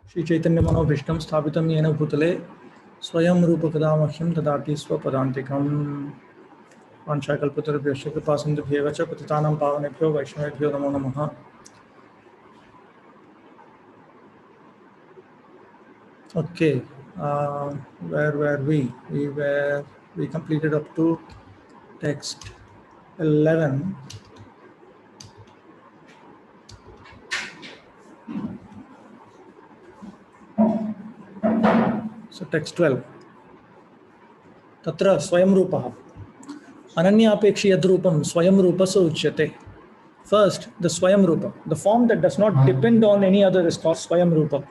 श्री चैतन्य मनोभीष्टं स्थापितं येन भूतले स्वयं रूपकदा मह्यं ददाति स्वपदान्तिकम्। वाञ्छाकल्पतरुभ्यश्च कृपासिन्धुभ्येव च पतितानां पावनेभ्यो वैष्णवेभ्यो नमो नमः। Okay, where were we? We completed up to text 11. So text 12. तत्र स्वयं रूपः अनन्यापेक्षि यद्रूपं स्वयं रूपस उच्यते. First, the Swayam Rupa, the form that does not depend on any other is called Swayam Rupa.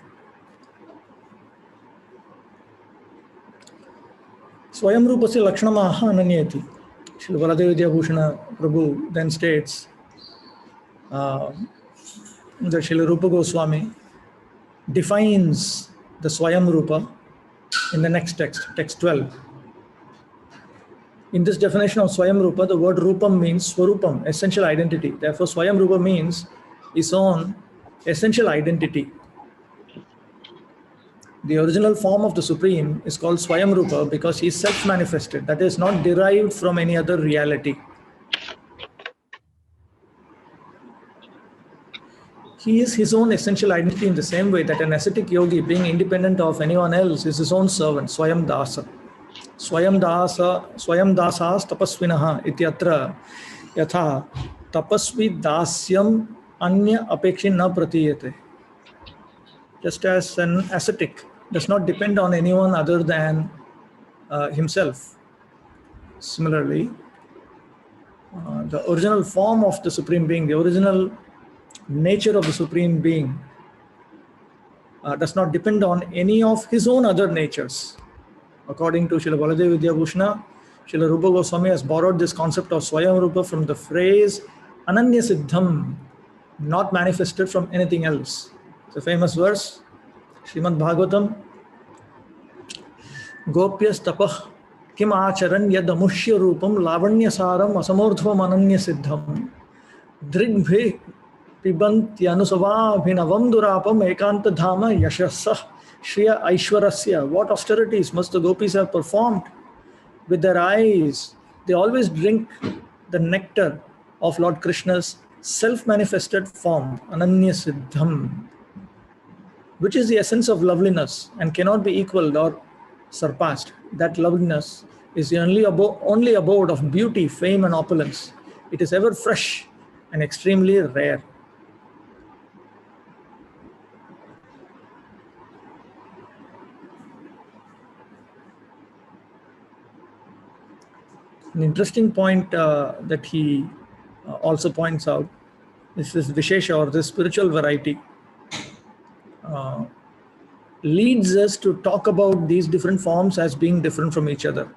Swayam Rupa se Lakshanamaha Ananyati. Srila Baladev Vidyabhushana Prabhu then states that Srila Rupa Goswami defines the Swayam Rupa in the next text, text 12. In this definition of Swayam Rupa, the word Rupam means Swarupam, essential identity. Therefore, Swayam Rupa means his own essential identity. The original form of the Supreme is called Swayam Rupa because he is self-manifested, that is not derived from any other reality. He is his own essential identity in the same way that an ascetic yogi, being independent of anyone else, is his own servant, Swayam Dasa. Swayam dasas tapasvinaha ityatra yatha tapasvi dasyam anya apekshin na pratiyate. Just as an ascetic does not depend on anyone other than himself. Similarly, the original form of the Supreme Being, the original nature of the Supreme Being does not depend on any of his own other natures. According to Srila Baladev Vidyabhushana, Srila Rupa Goswami has borrowed this concept of Swayam Rupa from the phrase Ananya Siddham, not manifested from anything else. It's a famous verse, Srimad Bhagavatam, Gopyas tapah kim acharan yad amushya rupam lavanya saram asamurdhvam ananya siddham drigbhe pibantyanusava bhinavam durapam ekanta dhama yashasah shriya aishwarasya. What austerities must the gopis have performed with their eyes? They always drink the nectar of Lord Krishna's self-manifested form, Ananya Siddham, which is the essence of loveliness and cannot be equaled or surpassed. That loveliness is the only abode of beauty, fame and opulence. It is ever fresh and extremely rare. An interesting point that he also points out is this Vishesha, or this spiritual variety, leads us to talk about these different forms as being different from each other.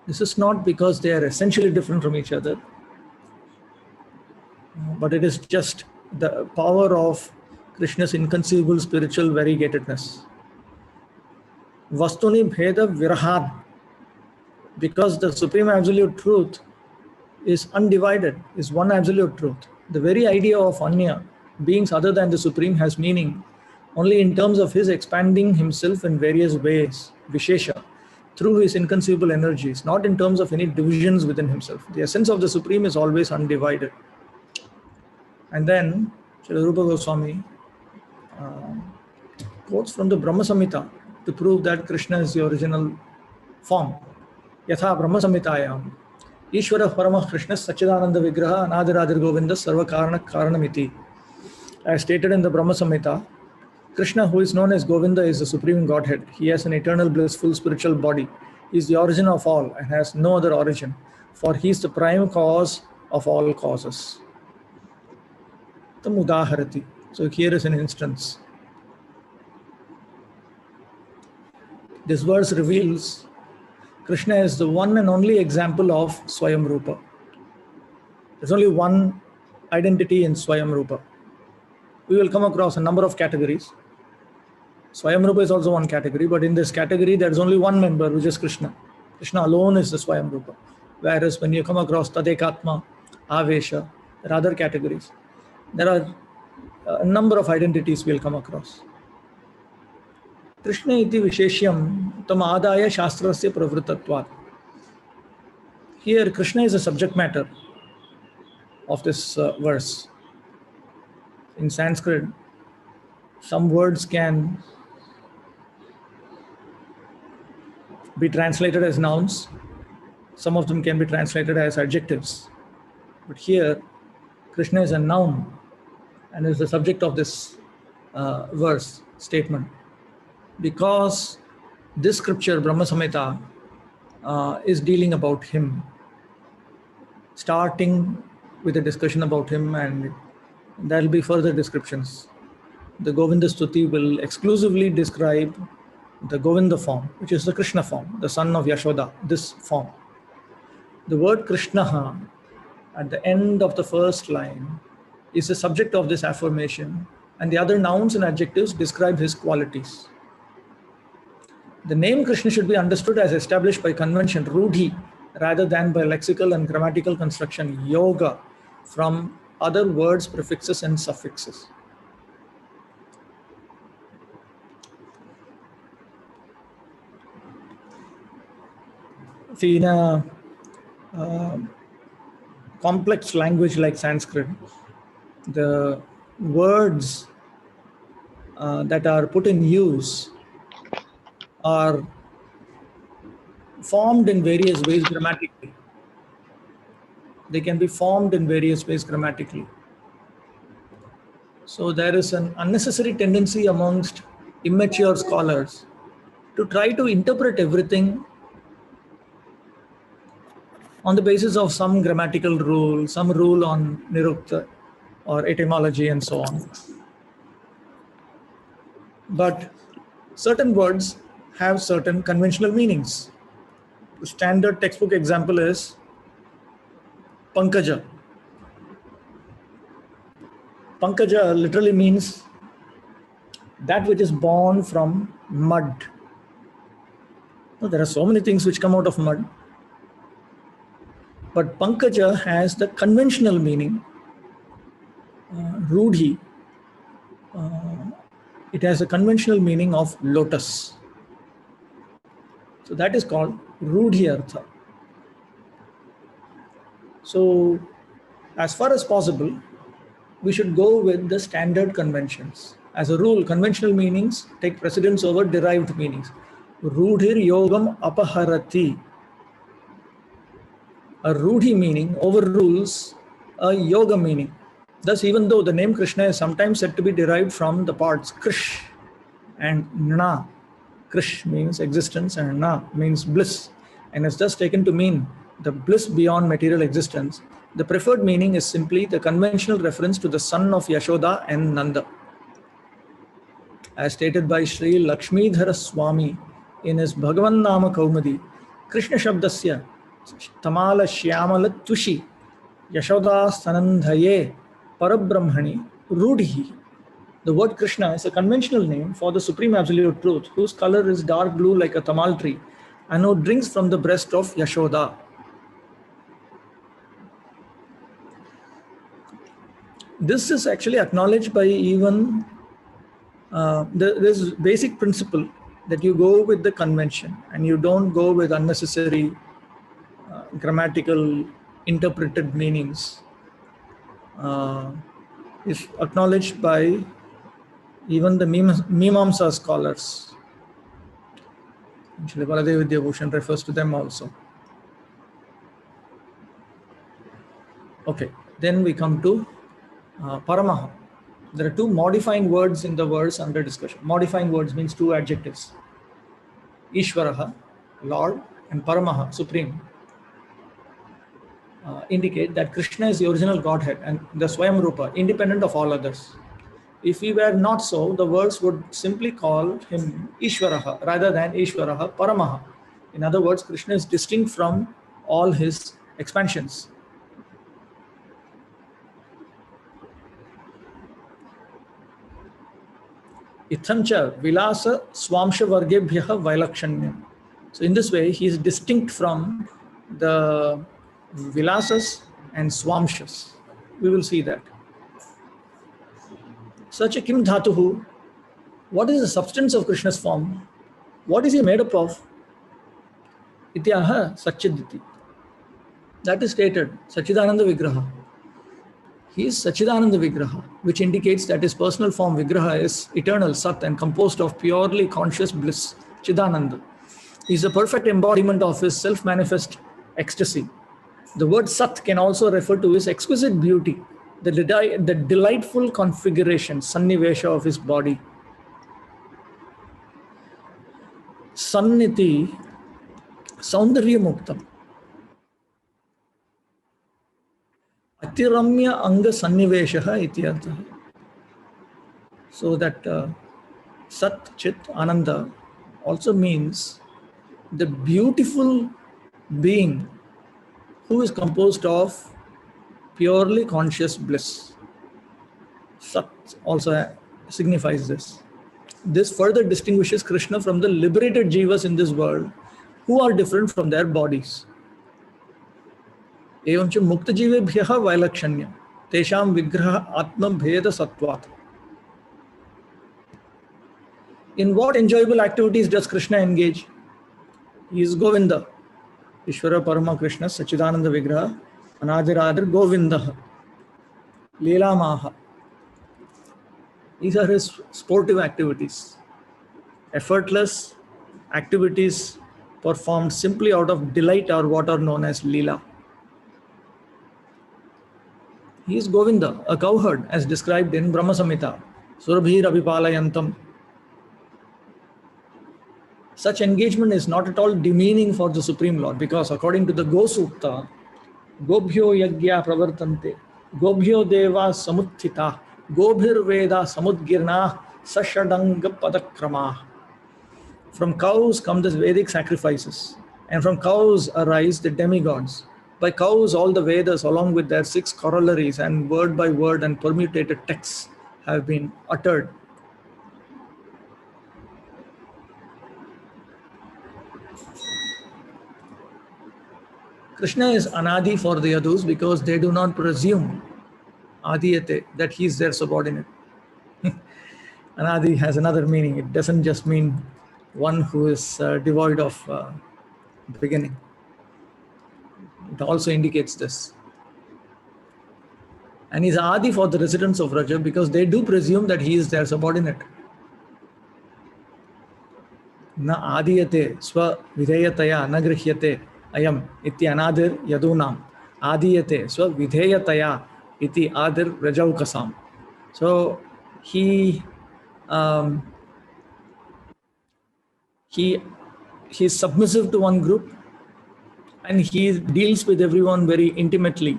This is not because they are essentially different from each other, but it is just the power of Krishna's inconceivable spiritual variegatedness. Vastuni Bheda Virahad, because the Supreme Absolute Truth is undivided, is one absolute truth. The very idea of Anya, beings other than the Supreme, has meaning only in terms of his expanding himself in various ways, Vishesha, through his inconceivable energies, not in terms of any divisions within himself. The essence of the Supreme is always undivided. And then Srila Rupa Goswami quotes from the Brahma Samhita to prove that Krishna is the original form. Yatha Brahma Samhitayam Ishvara Paramah Krishna Sachidananda Vigraha Anadiradir Govinda Sarva Karana Karanamiti. As stated in the Brahma Samhita, Krishna, who is known as Govinda, is the Supreme Godhead. He has an eternal blissful spiritual body. He is the origin of all and has no other origin, for he is the prime cause of all causes. Tam udaharati. So here is an instance. This verse reveals Krishna is the one and only example of Swayam Rupa. There's only one identity in Swayam Rupa. We will come across a number of categories. Swayam Rupa is also one category, but in this category there is only one member, which is Krishna. Krishna alone is the Swayam Rupa. Whereas when you come across Tadekatma, Avesha, there are other categories. There are a number of identities we'll come across. Krishna iti visheshyam tam adaya shastrasya pravritatvat. Here Krishna is a subject matter of this verse. In Sanskrit, some words can be translated as nouns, some of them can be translated as adjectives. But here, Krishna is a noun and is the subject of this verse statement. Because this scripture, Brahma Samhita, is dealing about him, starting with a discussion about him, and there will be further descriptions. The Govinda Stuti will exclusively describe the Govinda form, which is the Krishna form, the son of Yashoda, this form. The word Krishna at the end of the first line is the subject of this affirmation, and the other nouns and adjectives describe his qualities. The name Krishna should be understood as established by convention, Rudhi, rather than by lexical and grammatical construction, Yoga, from other words, prefixes, and suffixes. See, in a complex language like Sanskrit, the words that are put in use are formed in various ways grammatically. They can be formed in various ways grammatically. So there is an unnecessary tendency amongst immature scholars to try to interpret everything on the basis of some grammatical rule, some rule on nirukta or etymology and so on. But certain words have certain conventional meanings. The standard textbook example is Pankaja. Pankaja literally means that which is born from mud. Now, there are so many things which come out of mud, but Pankaja has the conventional meaning, Rudhi. It has a conventional meaning of lotus. So that is called Rudhi Artha. So as far as possible, we should go with the standard conventions. As a rule, conventional meanings take precedence over derived meanings. Rudhir yogam apaharati. A Rudhi meaning overrules a yoga meaning. Thus, even though the name Krishna is sometimes said to be derived from the parts Krish and Na, Krish means existence and Na means bliss, and is thus taken to mean the bliss beyond material existence, the preferred meaning is simply the conventional reference to the son of Yashoda and Nanda. As stated by Sri Lakshmidhara Swami in his Bhagavan Nama Kaumadi, Krishna Shabdasya Tamala Shyamala Tushi Yashoda Sanandhaye Parabrahmani Rudhi. The word Krishna is a conventional name for the Supreme Absolute Truth, whose color is dark blue like a tamal tree, and who drinks from the breast of Yashoda. This is actually acknowledged by even this basic principle that you go with the convention and you don't go with unnecessary grammatical interpreted meanings. Is acknowledged by even the Mimamsa scholars. Actually, Baladev Vidyabhushan refers to them also. Okay, then we come to Paramaha. There are two modifying words in the verse under discussion. Modifying words means two adjectives. Ishvaraha, Lord, and Paramaha, Supreme, indicate that Krishna is the original Godhead and the Swayam Rupa, independent of all others. If he were not so, the verse would simply call him Ishvaraha rather than Ishvaraha Paramaha. In other words, Krishna is distinct from all his expansions. Ithamcha Vilasa Swamsha Vargebhyaha Vailakshanyam. So in this way, he is distinct from the Vilasas and Swamshas. We will see that. Such a Kim Dhatuhu, what is the substance of Krishna's form? What is he made up of? Ityaha Satchiditi. That is stated, Sachidananda Vigraha. He is Sachidananda Vigraha, which indicates that his personal form Vigraha is eternal Sat and composed of purely conscious bliss, Chidananda. He is a perfect embodiment of his self-manifest ecstasy. The word Sat can also refer to his exquisite beauty, the delightful configuration, Sannivesha of his body. Sanniti, Saundarya Muktam. Atiramya Anga Sanniveshaha Ityartha. So that Sat Chit Ananda also means the beautiful being who is composed of purely conscious bliss. Sat also signifies this. This further distinguishes Krishna from the liberated jivas in this world who are different from their bodies. Evamcha mukta jivebhyaha vailakshanya tesham vigraha atma bheda sattvat. In what enjoyable activities does Krishna engage? He is Govinda. Ishvara Parama Krishna Sachidananda Vigraha Anadir Govinda Leela Maha. These are his sportive activities. Effortless activities performed simply out of delight are what are known as Leela. He is Govinda, a cowherd, as described in Brahma Samhita. Surabhir Abhipalayantam. Such engagement is not at all demeaning for the Supreme Lord, because according to the Go Sukta, Gobhyo Yagya Pravartante, Gobhyo Deva Samuttita, Gobhir Veda Samudgirna, Sashadanga Padakrama. From cows come the Vedic sacrifices, and from cows arise the demigods. By cows, all the Vedas, along with their 6 corollaries and word by word and permutated texts, have been uttered. Krishna is Anadi for the Yadus because they do not presume Adiyate, that he is their subordinate. Anadi has another meaning. It doesn't just mean one who is devoid of beginning. It also indicates this. And he's Adi for the residents of Raja because they do presume that he is their subordinate. Na adiyate swa videyataya na grihyate ayam iti anadir yadunam. Adiyate swa videyataya iti adir rajaukasam. So he's submissive to one group, and he deals with everyone very intimately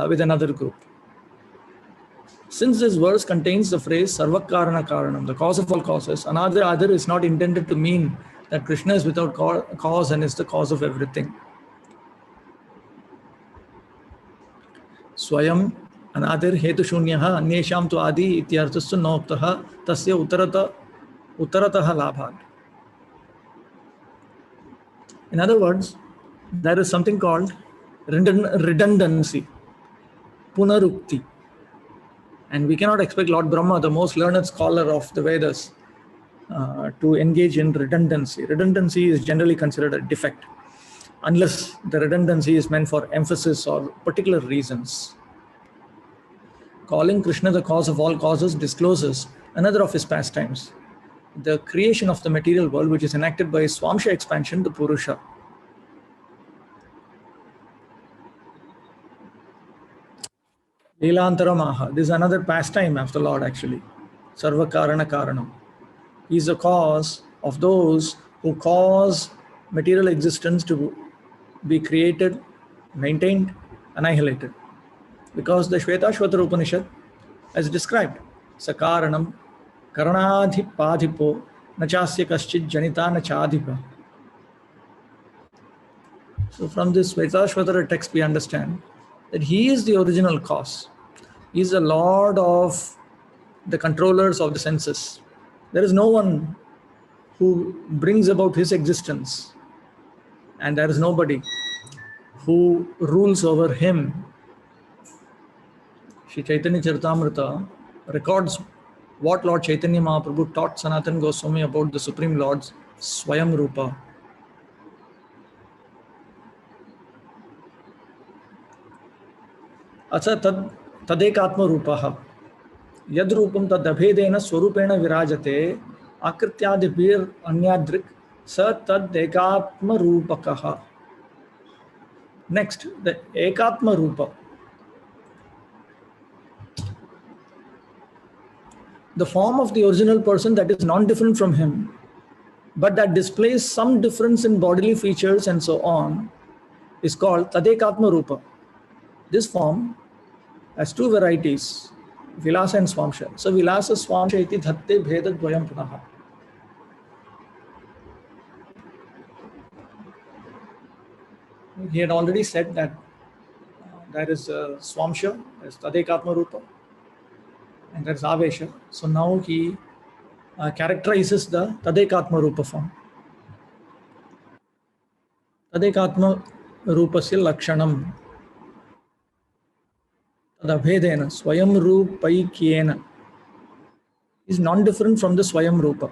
with another group. Since this verse contains the phrase Sarvakarana Karanam, the cause of all causes, another other is not intended to mean that Krishna is without cause and is the cause of everything. Swayam anadir hetu shunyaha anyesham tu adi ityarthastu noktaha tasya uttarataha labhat. In other words, there is something called redundancy, punarukti. And we cannot expect Lord Brahma, the most learned scholar of the Vedas, to engage in redundancy. Redundancy is generally considered a defect, unless the redundancy is meant for emphasis or particular reasons. Calling Krishna the cause of all causes discloses another of his pastimes, the creation of the material world, which is enacted by his Swamsha expansion, the Purusha. Leelantaramaha. This is another pastime of the Lord actually. Sarvakarana Karanam. He is the cause of those who cause material existence to be created, maintained, annihilated. Because the Shvetashvatara Upanishad has described Sakaranam Karanadhipadhipo Nachasya Kaschid Janita Nachadhipa. So from this Shvetashvatara text we understand that he is the original cause. He is the Lord of the controllers of the senses. There is no one who brings about his existence, and there is nobody who rules over him. Sri Chaitanya Charitamrita records What Lord Chaitanya Mahaprabhu taught Sanatana Goswami about the Supreme Lord's Swayam Rupa. अथ तदेकात्मरूपः यद् रूपं तदभेदेन स्वरूपेण विराजते आकृत्यादिभिरन्यादृक् स तदेकात्मरूपकः. Next, the ekatma rupa, the form of the original person that is non-different from him, but that displays some difference in bodily features and so on, is called tadekatma rupa. This form has two varieties, vilasa and swamsha. So vilasa swamsha iti dhatte bheda dvayam punaha. He had already said that there is swamsha, there is tadekatma rupa, and there is avesha. So now he characterizes the tadekatma rupa form. Tadekatma rupasya lakshanam tadabhedena swayam rupaikyena is non-different from the swayam rupa.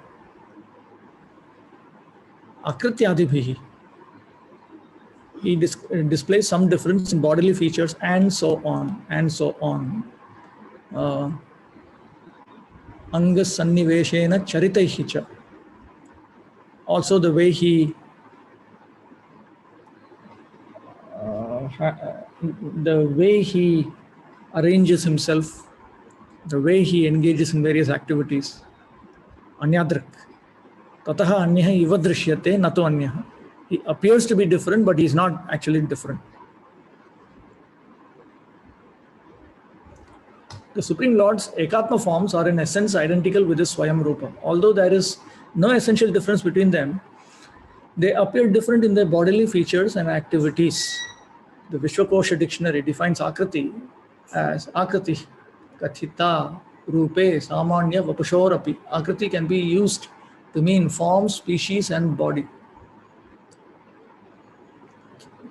Akrityadibhihi, he displays some difference in bodily features and so on and so on. Anga sanniveshena charitaihi cha. Also the way he arranges himself, the way he engages in various activities. Anyadrak. Tataha anyaha iva drishyate nato anyaha. He appears to be different, but he is not actually different. The Supreme Lord's Ekatma forms are in essence identical with his Swayam Rupa. Although there is no essential difference between them, they appear different in their bodily features and activities. The Vishwakosha dictionary defines Akriti as Akriti, Kathita, Rupe, Samanya, Vapushorapi. Akriti can be used to mean form, species, and body.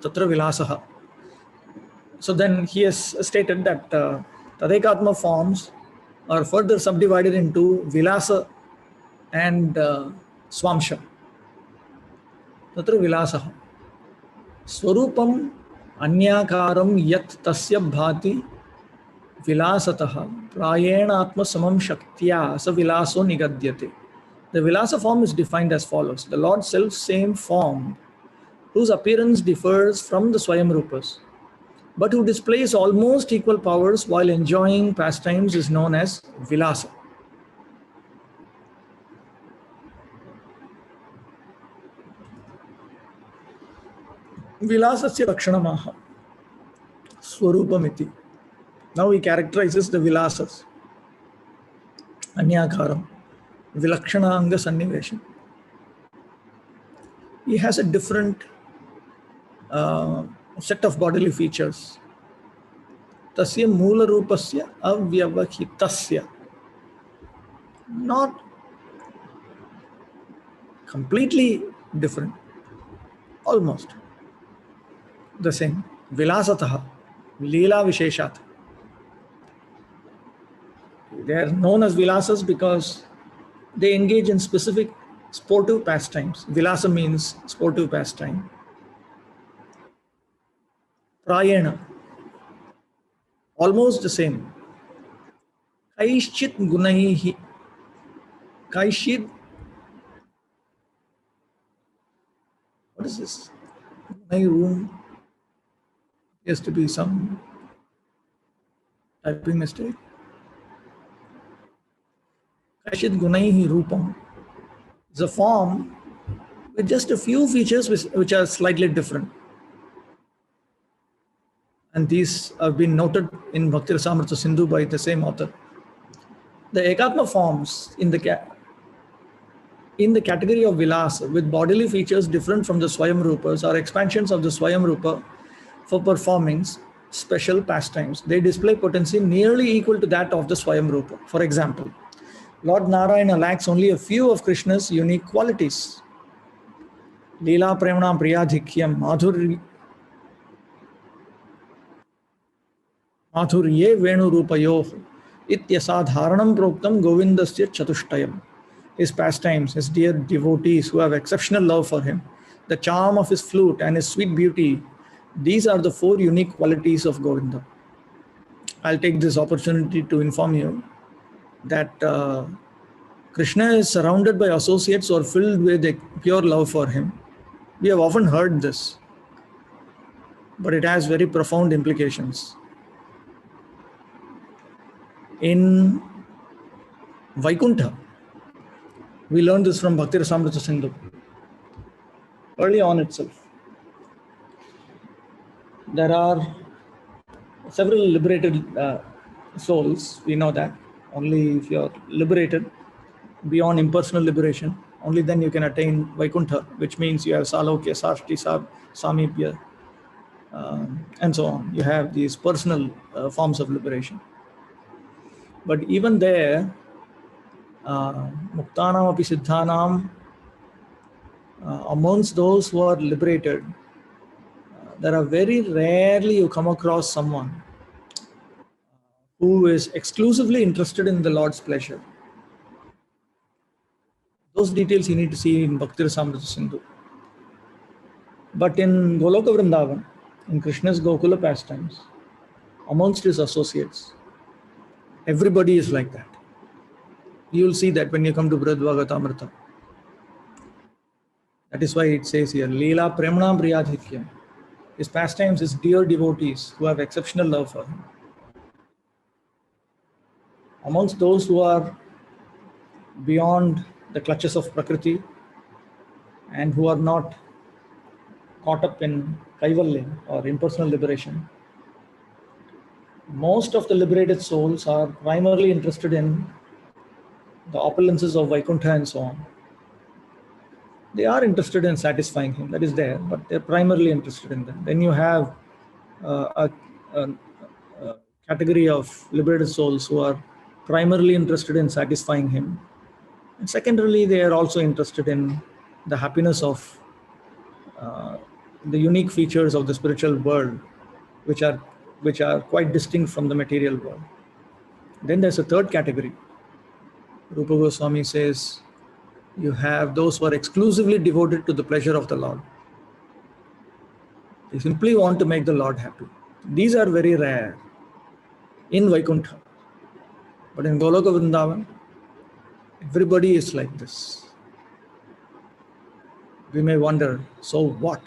Tatra Vilasaha. So then he has stated that Tadekatma forms are further subdivided into Vilasa and Swamsha. Tatra Vilasaha. Swarupam Anyakaram yat tasya bhati Vilasataha Prayena Atma Samam Shaktya Sa Vilaso Nigadyate. The Vilasa form is defined as follows. The Lord's self-same form, whose appearance differs from the Swayam Rupas, but who displays almost equal powers while enjoying pastimes, is known as Vilasa. Vilasasya lakshanamaha swarupamiti. Now he characterizes the Vilasas. Anyakaram, Vilakshana Anga Sannivesham. He has a different set of bodily features. Tasya Mula Rupasya Avyavahitasya. Not completely different, almost the same. Vilasataha, Leela Visheshat. They are known as Vilasas because they engage in specific sportive pastimes. Vilasa means sportive pastime. Prayena, almost the same. Kaishchit Gunaihi. Kaishchit, what is this? My room appears to be some typing mistake. Kaishchit Gunaihi Rupam is a form with just a few features which are slightly different. And these have been noted in Bhakti Rasamrita Sindhu by the same author. The Ekatma forms in the category of Vilasa with bodily features different from the Swayam Rupas are expansions of the Swayam Rupa for performing special pastimes. They display potency nearly equal to that of the Swayam Rupa. For example, Lord Narayana lacks only a few of Krishna's unique qualities. Leela Premna Priyadhikyam Madhurye Venu Rupayoh Ityasadharanam proktam Govindasya Chatushtayam. His pastimes, his dear devotees who have exceptional love for him, the charm of his flute and his sweet beauty, these are the four unique qualities of Govinda. I'll take this opportunity to inform you that Krishna is surrounded by associates who are filled with a pure love for him. We have often heard this, but it has very profound implications. In Vaikuntha, we learned this from Bhakti Rasamrita Sindhu. Early on itself, there are several liberated souls. We know that only if you are liberated beyond impersonal liberation, only then you can attain Vaikuntha, which means you have Salokya, Sashti, Samipya, and so on. You have these personal forms of liberation. But even there, Muktanam api Siddhanam, amongst those who are liberated, there are very rarely you come across someone who is exclusively interested in the Lord's pleasure. Those details you need to see in Bhakti Rasamrita Sindhu. But in Goloka Vrindavan, in Krishna's Gokula pastimes, amongst his associates, everybody is like that. You will see that when you come to Bhradvagatamrita. That is why it says here, Leela Premna Priyadhitya. His pastimes, his dear devotees who have exceptional love for him. Amongst those who are beyond the clutches of Prakriti and who are not caught up in Kaivalya or impersonal liberation, most of the liberated souls are primarily interested in the opulences of Vaikuntha and so on. They are interested in satisfying him, that is there, but they're primarily interested in them. Then you have a category of liberated souls who are primarily interested in satisfying him. And secondarily, they are also interested in the happiness of the unique features of the spiritual world, which are quite distinct from the material world. Then there's a third category. Rupa Goswami says, you have those who are exclusively devoted to the pleasure of the Lord. They simply want to make the Lord happy. These are very rare in Vaikuntha. But in Goloka Vrindavan, everybody is like this. We may wonder, so what?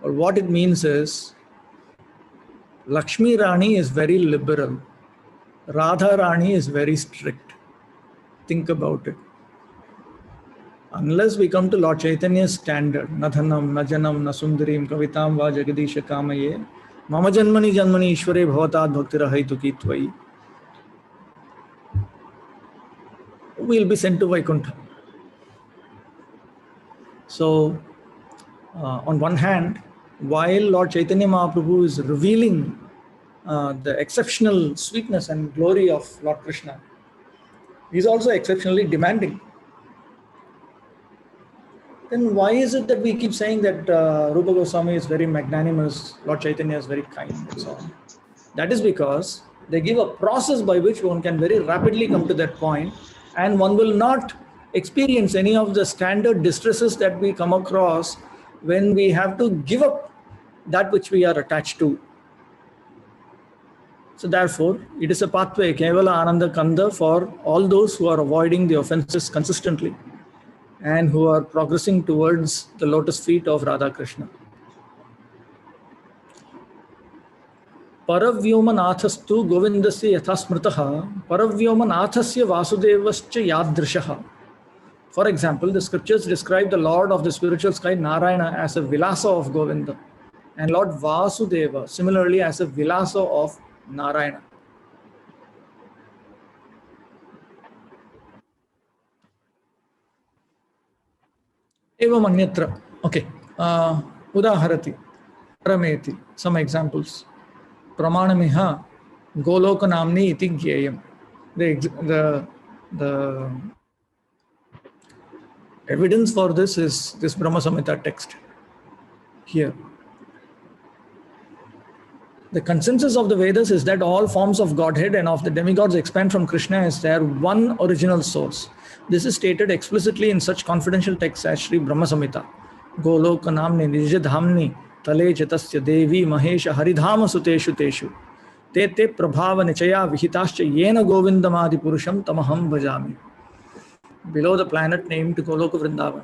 Or what it means is, Lakshmi Rani is very liberal. Radha Rani is very strict. Think about it. Unless we come to Lord Chaitanya's standard, Nadhanam, Najanam, Nasundarim, Kavitam, Va Jagadisha Kamaye, Mama Janmani Janmani Ishware Bhavatad Bhaktirahaitu Kitvai, we'll be sent to Vaikuntha. So, on one hand, while Lord Chaitanya Mahaprabhu is revealing the exceptional sweetness and glory of Lord Krishna, he is also exceptionally demanding. Then why is it that we keep saying that Rupa Goswami is very magnanimous, Lord Chaitanya is very kind, and so on? That is because they give a process by which one can very rapidly come to that point, and one will not experience any of the standard distresses that we come across when we have to give up that which we are attached to. So therefore, it is a pathway, Kevala Ananda Kanda, for all those who are avoiding the offenses consistently and who are progressing towards the lotus feet of Radha Krishna. Paravyomanaathastu Govindasya yathasmritaha Paravyomanathasya Vasudevascha yadrishaha. For example, the scriptures describe the Lord of the spiritual sky, Narayana, as a Vilasa of Govinda, and Lord Vasudeva similarly as a Vilasa of Narayana. Evam anyatra. Okay. Udaharati. Parameti. Some examples. Pramanamiha Goloka Namni iti Gyeyam. The evidence for this is this Brahma Samhita text here. The consensus of the Vedas is that all forms of Godhead and of the demigods expand from Krishna as their one original source. This is stated explicitly in such confidential texts as Sri Brahma Samhita. Goloka namni nijadhamni tale chatasya devi mahesha haridhama suteshu teshu. Te te prabhava nichaya vihitascha yena govindamadi purusham tamaham bhajami. Below the planet named Goloka Vrindavan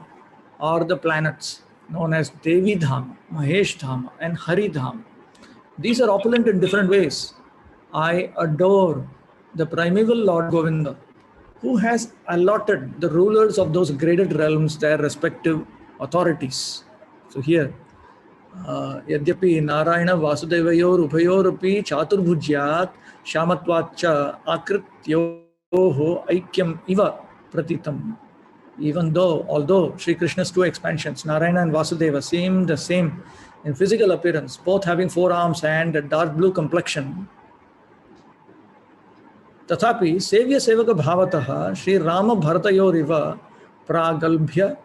are the planets known as Devi Dham, Mahesh Dham and Hari Dham. These are opulent in different ways. I adore the primeval Lord Govinda, who has allotted the rulers of those graded realms their respective authorities. So here, Yadyapi Narayana Vasudevayor Upayorapi Chaturbhujyat Shamatvacha Akrityoho Aikyam Iva Pratitam. Even though, although Sri Krishna's two expansions, Narayana and Vasudeva, seem the same in physical appearance, both having 4 arms and a dark blue complexion, Tathapi Sevya Sevaka Bhavataha Sri Rama Bharatayoriva Pragalbhya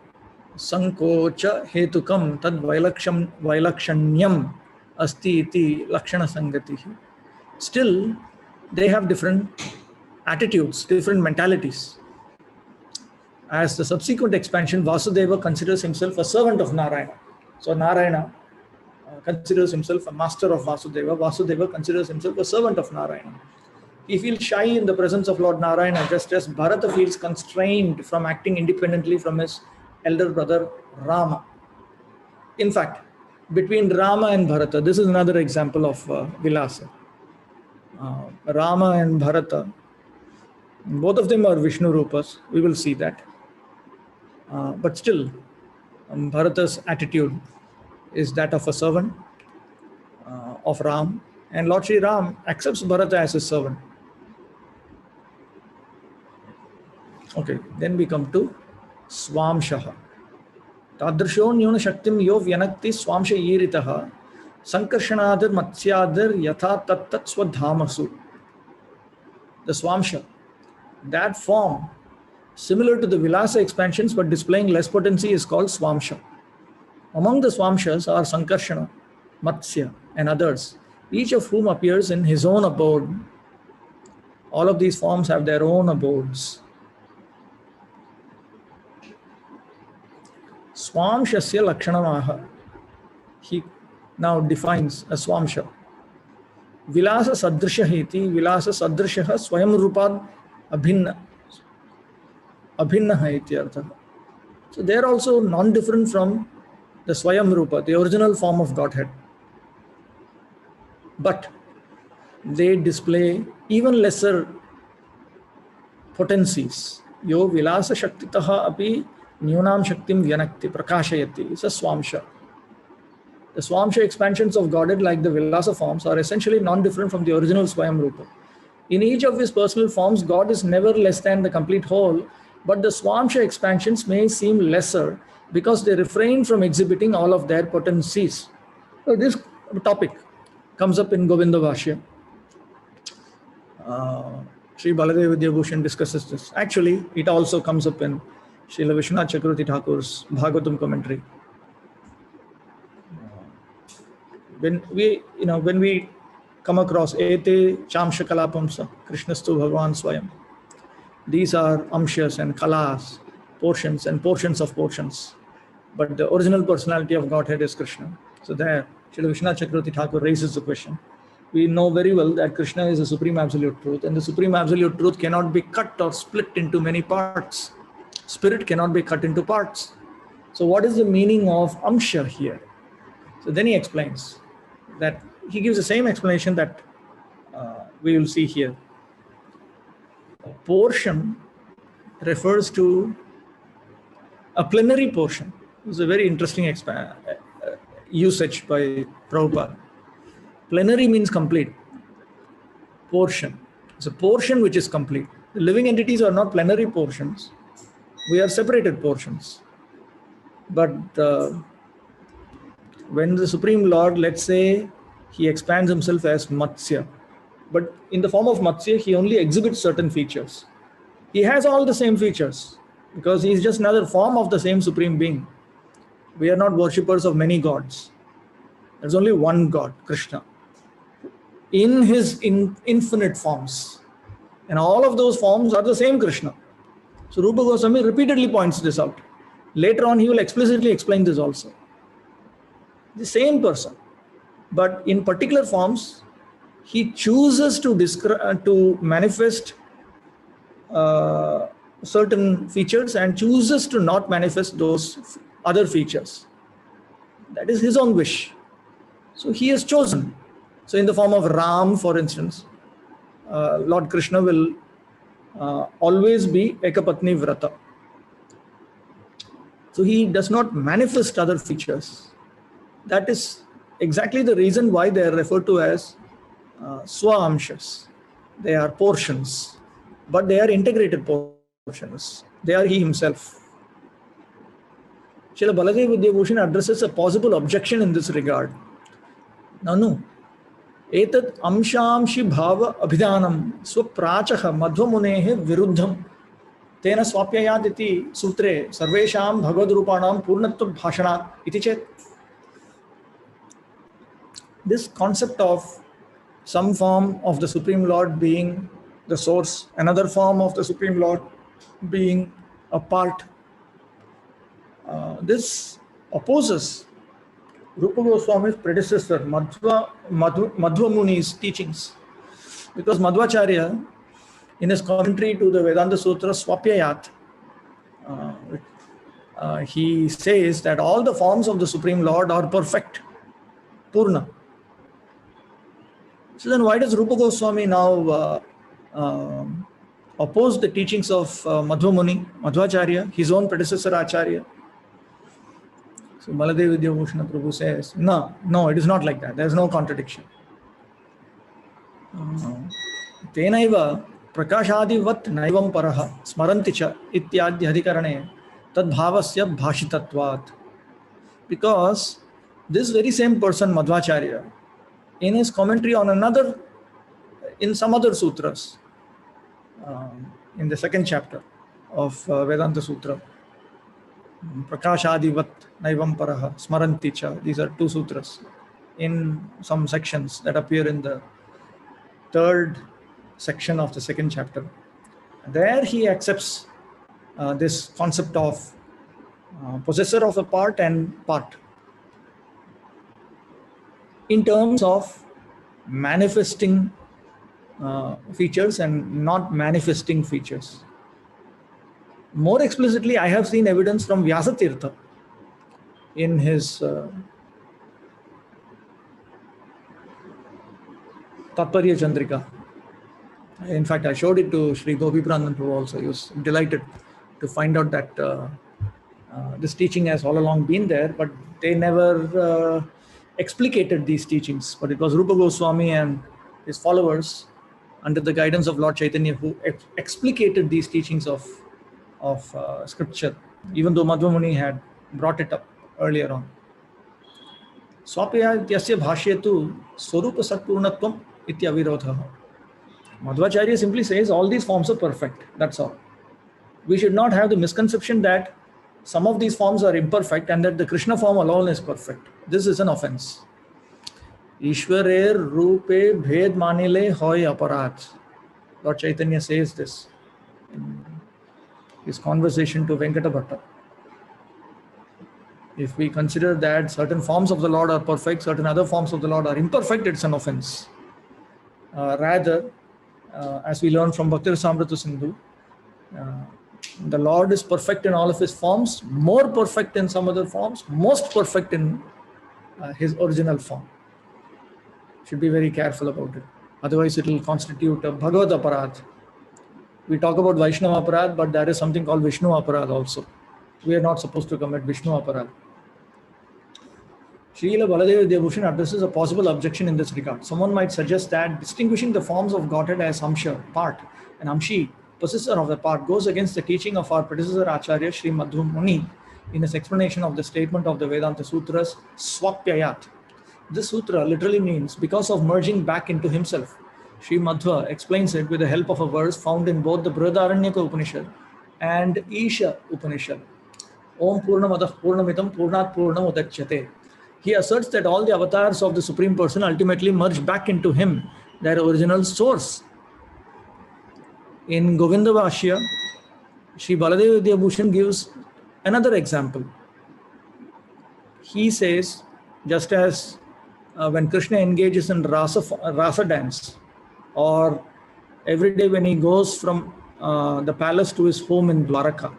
Sankocha Hetukam Tad Vailakshanyam Asti Iti Lakshana Sangatihi. Still, they have different attitudes, different mentalities. As the subsequent expansion, Vasudeva considers himself a servant of Narayana. So Narayana considers himself a master of Vasudeva. Vasudeva considers himself a servant of Narayana. He feels shy in the presence of Lord Narayana, just as Bharata feels constrained from acting independently from his elder brother Rama. In fact, between Rama and Bharata, this is another example of Vilasa. Rama and Bharata, both of them are Vishnu Rupas. We will see that. But still, Bharata's attitude is that of a servant of Ram, and Lord Sri Ram accepts Bharata as his servant. Okay, then we come to Swamshaha. Tadrisho nyuna shaktim yo vyanakti swamsha yiritaha sankarshanadar matsyadar yatha tattat swadhamasu. The Swamsha, that form similar to the Vilasa expansions but displaying less potency, is called Swamsha. Among the Swamshas are Sankarshana, Matsya and others, each of whom appears in his own abode. All of these forms have their own abodes. Swamshasya Lakshanamaha. He now defines a Swamsha. Vilasa Sadrishahiti, Vilasa Sadrishaha Swayam Rupad Abhinna. Abhinnaha ityartha. So they are also non-different from the Swayam Rupa, the original form of Godhead. But they display even lesser potencies. Yo Vilasa Shaktitaha api Nyunam Shaktim Vyanakti Prakashayati is a Swamsha. The Swamsha expansions of Godhead, like the Vilasa forms, are essentially non-different from the original Swayam Rupa. In each of his personal forms, God is never less than the complete whole, but the Swamsha expansions may seem lesser because they refrain from exhibiting all of their potencies. So this topic comes up in Govinda Bhashya. Sri Baladev Vidyabhushan discusses this. Actually, it also comes up in Srila Vishwanath Chakravarti Thakur's Bhagavatam commentary. When we come across Ete Chamsha Kalapamsa, Krishnastu Bhagavan Swayam, these are amshas and kalas, portions and portions of portions. But the original personality of Godhead is Krishna. So there, Srila Vishwanath Chakravarti Thakur raises the question. We know very well that Krishna is the supreme absolute truth, and the supreme absolute truth cannot be cut or split into many parts. Spirit cannot be cut into parts. So what is the meaning of amsha here? So then he explains that he gives the same explanation that we will see here. A portion refers to a plenary portion. It's a very interesting usage by Prabhupada. Plenary means complete. Portion. It's a portion which is complete. The living entities are not plenary portions. We are separated portions. But when the Supreme Lord, let's say, he expands himself as Matsya, but in the form of Matsya, he only exhibits certain features. He has all the same features because he is just another form of the same Supreme Being. We are not worshippers of many gods. There's only one God, Krishna. in his infinite forms. And all of those forms are the same Krishna. So Rupa Goswami repeatedly points this out. Later on, he will explicitly explain this also. The same person, but in particular forms, he chooses to manifest certain features and chooses to not manifest those other features. That is his own wish. So he has chosen. So in the form of Ram, for instance, Lord Krishna will always be Ekapatni Vrata. So he does not manifest other features. That is exactly the reason why they are referred to as Swaamshas. They are portions, but they are integrated portions. They are he himself. Srila Baladev Vidyabhushan addresses a possible objection in this regard. Nanu, etat amshamshi bhava abhidanam swaprachaha madhvamunehe viruddham तेन स्वाप्ययात् इति सूत्रे सर्वेषां भगवद्रूपाणां पूर्णत्व भाषणात् इति चेत् this concept of some form of the Supreme Lord being the source, another form of the Supreme Lord being a part, this opposes Rupa Goswami's predecessor Madhva Muni's teachings, because Madhvacharya, in his commentary to the Vedanta Sutra Swapyayat, he says that all the forms of the Supreme Lord are perfect, Purna. So then why does Rupa Goswami now oppose the teachings of Madhva Muni, Madhvacharya, his own predecessor Acharya? So Baladev Vidyabhushan Prabhu says, no, it is not like that. There is no contradiction. Tenaiva prakashadivat naivam paraha smaranti cha ityadhi adhikarane tad bhavasya bhashitatvat. Because this very same person, Madhvacharya, in his commentary on in some other sutras, in the second chapter of Vedanta Sutra, Prakashadivat Naivam Paraha Smaranti Cha, these are two sutras in some sections that appear in the third section of the second chapter. There he accepts this concept of possessor of a part and part in terms of manifesting features and not manifesting features. More explicitly, I have seen evidence from Vyasatirtha in his Tatparya Chandrika. In fact, I showed it to Sri Gopi Prandan Prabhu also. He was delighted to find out that this teaching has all along been there, but they never explicated these teachings. But it was Rupa Goswami and his followers under the guidance of Lord Chaitanya who explicated these teachings of scripture, even though Madhva Muni had brought it up earlier on. Swapyatyasya bhashyetu swarupa satpurnatvam ityavirodha. Madhvacharya simply says all these forms are perfect. That's all. We should not have the misconception that some of these forms are imperfect and that the Krishna form alone is perfect. This is an offense. Ishwarer rupe bhed manile hoy aparat. Lord Chaitanya says this in his conversation to Venkata Bhatta. If we consider that certain forms of the Lord are perfect, certain other forms of the Lord are imperfect, it's an offense. Rather, as we learn from Bhakti Rasamrita Sindhu, the Lord is perfect in all of his forms, more perfect in some other forms, most perfect in his original form. Should be very careful about it. Otherwise, it will constitute a Bhagavad Aparadh. We talk about Vaishnava Aparadh, but there is something called Vishnu Aparadh also. We are not supposed to commit Vishnu Aparadh. Srila Baladev Vidyabhushan addresses a possible objection in this regard. Someone might suggest that distinguishing the forms of Godhead as Amsha, part, and Amshi, possessor of the part, goes against the teaching of our predecessor Acharya Sri Madhva Muni in his explanation of the statement of the Vedanta Sutras, Swapyayat. This sutra literally means because of merging back into himself. Sri Madhva explains it with the help of a verse found in both the Brihadaranyaka Upanishad and Isha Upanishad. Om Purnamadah Purnamidam Purnat Purnam Udachyate. he asserts that all the avatars of the Supreme Person ultimately merge back into him, their original source. In Govinda Bhashya, Sri Baladev Vidyabhushan gives another example. He says, just as when Krishna engages in rasa dance, or every day when he goes from the palace to his home in Dwaraka,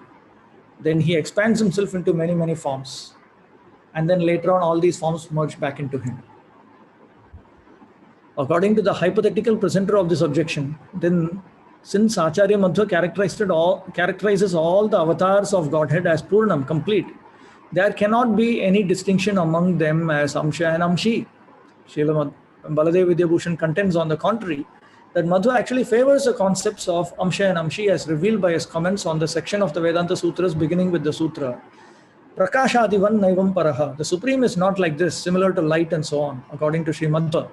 then he expands himself into many, many forms. And then later on, all these forms merge back into him. According to the hypothetical presenter of this objection, then since Acharya Madhva characterizes all the avatars of Godhead as Purnam, complete, there cannot be any distinction among them as Amsha and Amshi. Srila Baladev Vidyabhushan contends, on the contrary, that Madhva actually favors the concepts of Amsha and Amshi as revealed by his comments on the section of the Vedanta Sutras beginning with the sutra, Prakashadivan Naivam Paraha. The Supreme is not like this, similar to light and so on, according to Sri Madhva.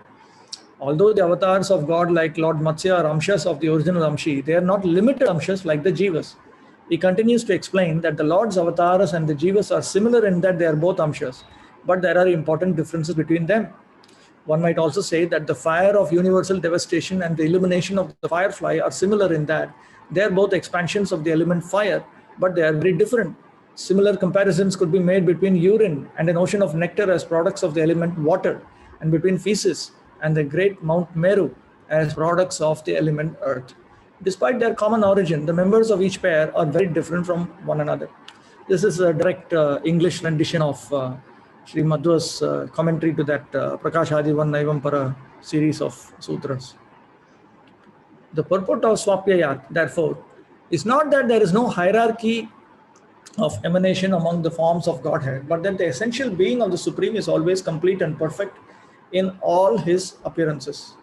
Although the avatars of God like Lord Matsya are Amshas of the original Amshi, they are not limited Amshas like the Jivas. He continues to explain that the Lord's avatars and the Jivas are similar in that they are both Amshas, but there are important differences between them. One might also say that the fire of universal devastation and the illumination of the firefly are similar in that they are both expansions of the element fire, but they are very different. Similar comparisons could be made between urine and an ocean of nectar as products of the element water, and between feces and the great Mount Meru as products of the element earth. Despite their common origin, the members of each pair are very different from one another. This is a direct English rendition of Sri Madhva's commentary to that Prakashadivan Naivam Para series of sutras. The purport of Swapyayat, therefore, is not that there is no hierarchy of emanation among the forms of Godhead, but that the essential being of the Supreme is always complete and perfect in all his appearances.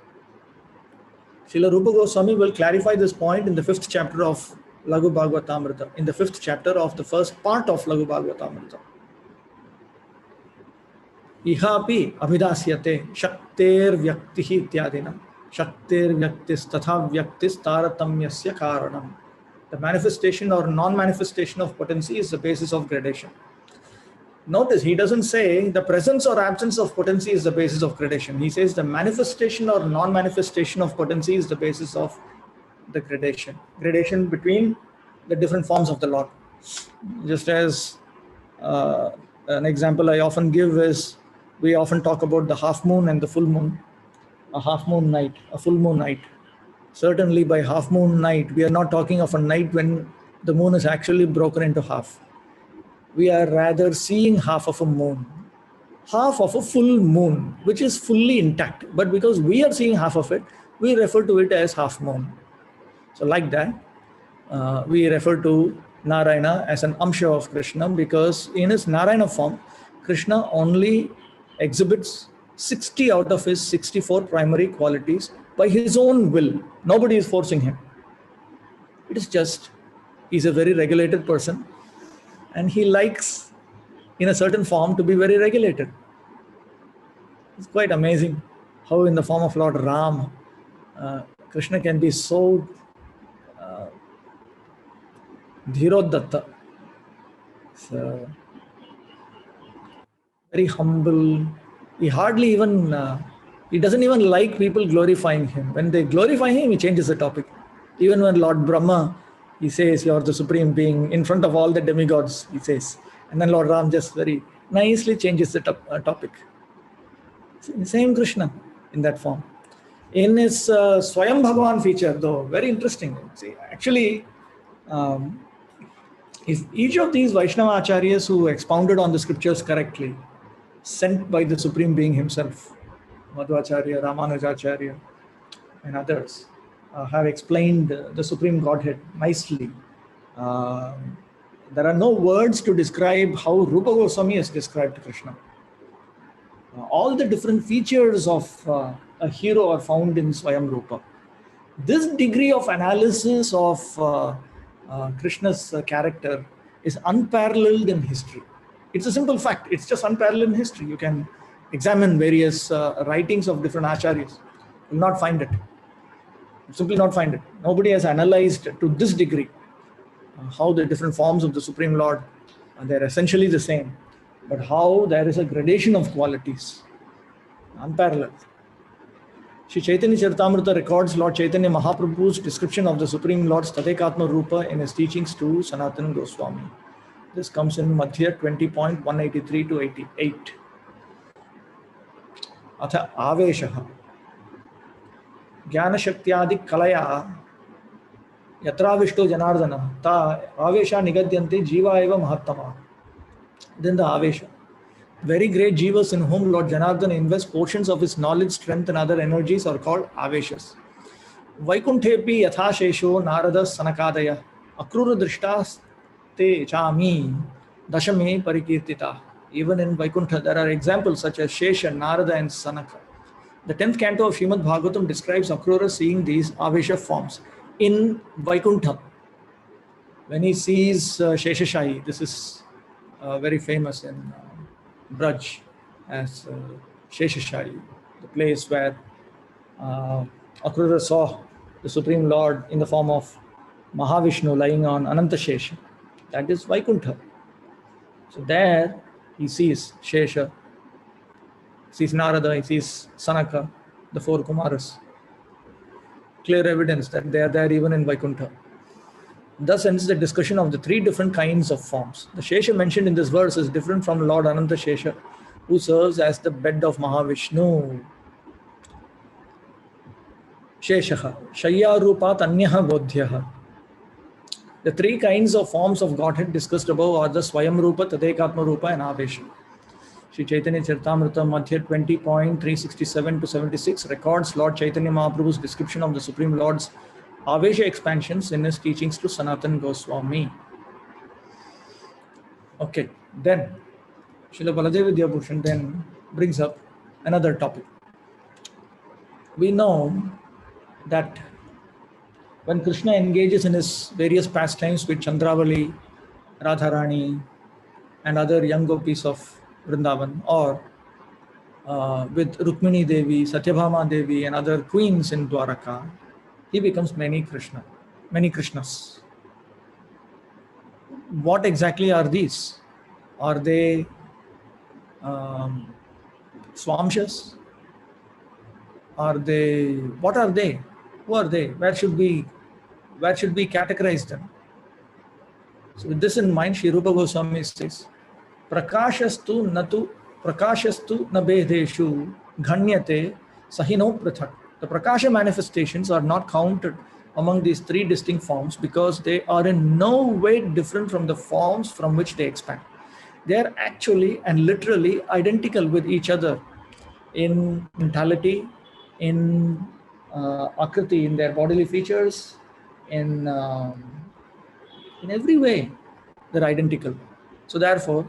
Srila Rupa Goswami will clarify this point in the 5th chapter of Laghu Bhagavatamrita, in the 5th chapter of the first part of Laghu Bhagavatamrita. Ihapi abhidasyate shakter vyaktihi ityadina shakter vyaktis tatha vyaktis taratamyasya karanam. The manifestation or non-manifestation of potency is the basis of gradation. Notice he doesn't say the presence or absence of potency is the basis of gradation. He says the manifestation or non-manifestation of potency is the basis of the gradation. Gradation between the different forms of the Lord. Just as an example I often give is, we often talk about the half moon and the full moon. A half moon night, a full moon night. Certainly by half moon night, we are not talking of a night when the moon is actually broken into half. We are rather seeing half of a moon, half of a full moon, which is fully intact. But because we are seeing half of it, we refer to it as half moon. So like that, we refer to Narayana as an Amsha of Krishna, because in his Narayana form, Krishna only exhibits 60 out of his 64 primary qualities by his own will. Nobody is forcing him. It is just, he's a very regulated person, and he likes in a certain form to be very regulated. It's quite amazing how in the form of Lord Ram, Krishna can be so Dhirodatta. So, very humble. He hardly even, he doesn't even like people glorifying him. When they glorify him, he changes the topic. Even when Lord Brahma, he says, you're the supreme being in front of all the demigods, he says. And then Lord Ram just very nicely changes the topic. Same Krishna in that form. In his Swayam Bhagavan feature, though, very interesting. See, actually, if each of these Vaishnava Acharyas who expounded on the scriptures correctly, sent by the Supreme Being himself, Madhvacharya, Ramanujacharya, and others, have explained the Supreme Godhead nicely. There are no words to describe how Rupa Goswami has described Krishna. All the different features of a hero are found in Swayam Rupa. This degree of analysis of Krishna's character is unparalleled in history. It's a simple fact. It's just unparalleled in history. You can examine various writings of different acharyas. You will not find it. You simply not find it. Nobody has analyzed to this degree how the different forms of the Supreme Lord, they're essentially the same. but how there is a gradation of qualities, unparalleled. Sri Chaitanya Charitamrita records Lord Chaitanya Mahaprabhu's description of the Supreme Lord's Tadekatma Rupa in his teachings to Sanatana Goswami. This comes in Madhya 20.183 to 88. अथ आवेशः ज्ञानशक्त्यादि कलया यत्राविष्टो जनार्दनः ता आवेशा निगद्यन्ते जीवा एव महत्तमः. Then the avesha. Very great jivas in whom Lord Janardana invests portions of his knowledge, strength and other energies are called aveshas. Vaikunthepi yathashesho narada sanakadaya akrura drishtas te chami dashame parikirtita. Even in Vaikuntha, there are examples such as Shesha, Narada and Sanaka. The 10th canto of Srimad Bhagavatam describes Akrura seeing these avesha forms in Vaikuntha. When he sees Sheshashahi, this is very famous in Braj as Sheshashahi, the place where Akrura saw the Supreme Lord in the form of Mahavishnu lying on Ananta Shesha. That is Vaikuntha. So there he sees Shesha, sees Narada, he sees Sanaka, the four Kumaras. Clear evidence that they are there even in Vaikuntha. Thus ends the discussion of the three different kinds of forms. The Shesha mentioned in this verse is different from Lord Ananta Shesha, who serves as the bed of Mahavishnu. Sheshaha, Shayya Rupat Anyaha Bodhyaha. The three kinds of forms of Godhead discussed above are the Swayam Rupa, Tadekatma Rupa and Avesha. Sri Chaitanya Charitamrita Madhya 20.367 to 76 records Lord Chaitanya Mahaprabhu's description of the Supreme Lord's Avesha expansions in his teachings to Sanatana Goswami. Okay, then Srila Baladev Vidyabhushan then brings up another topic. We know that when Krishna engages in his various pastimes with Chandravali, Radharani, and other young gopis of Vrindavan, or with Rukmini Devi, Satyabhama Devi, and other queens in Dwaraka, he becomes many Krishnas. What exactly are these? Are they Swamshas? What are they? Who are they? Where should we categorize them? So with this in mind, Sri Rupa Goswami says, Prakashastu na bedeshu ghanyate sahino prathak. The Prakasha manifestations are not counted among these three distinct forms because they are in no way different from the forms from which they expand. They are actually and literally identical with each other in mentality, in akriti, in their bodily features, in every way they're identical. So therefore,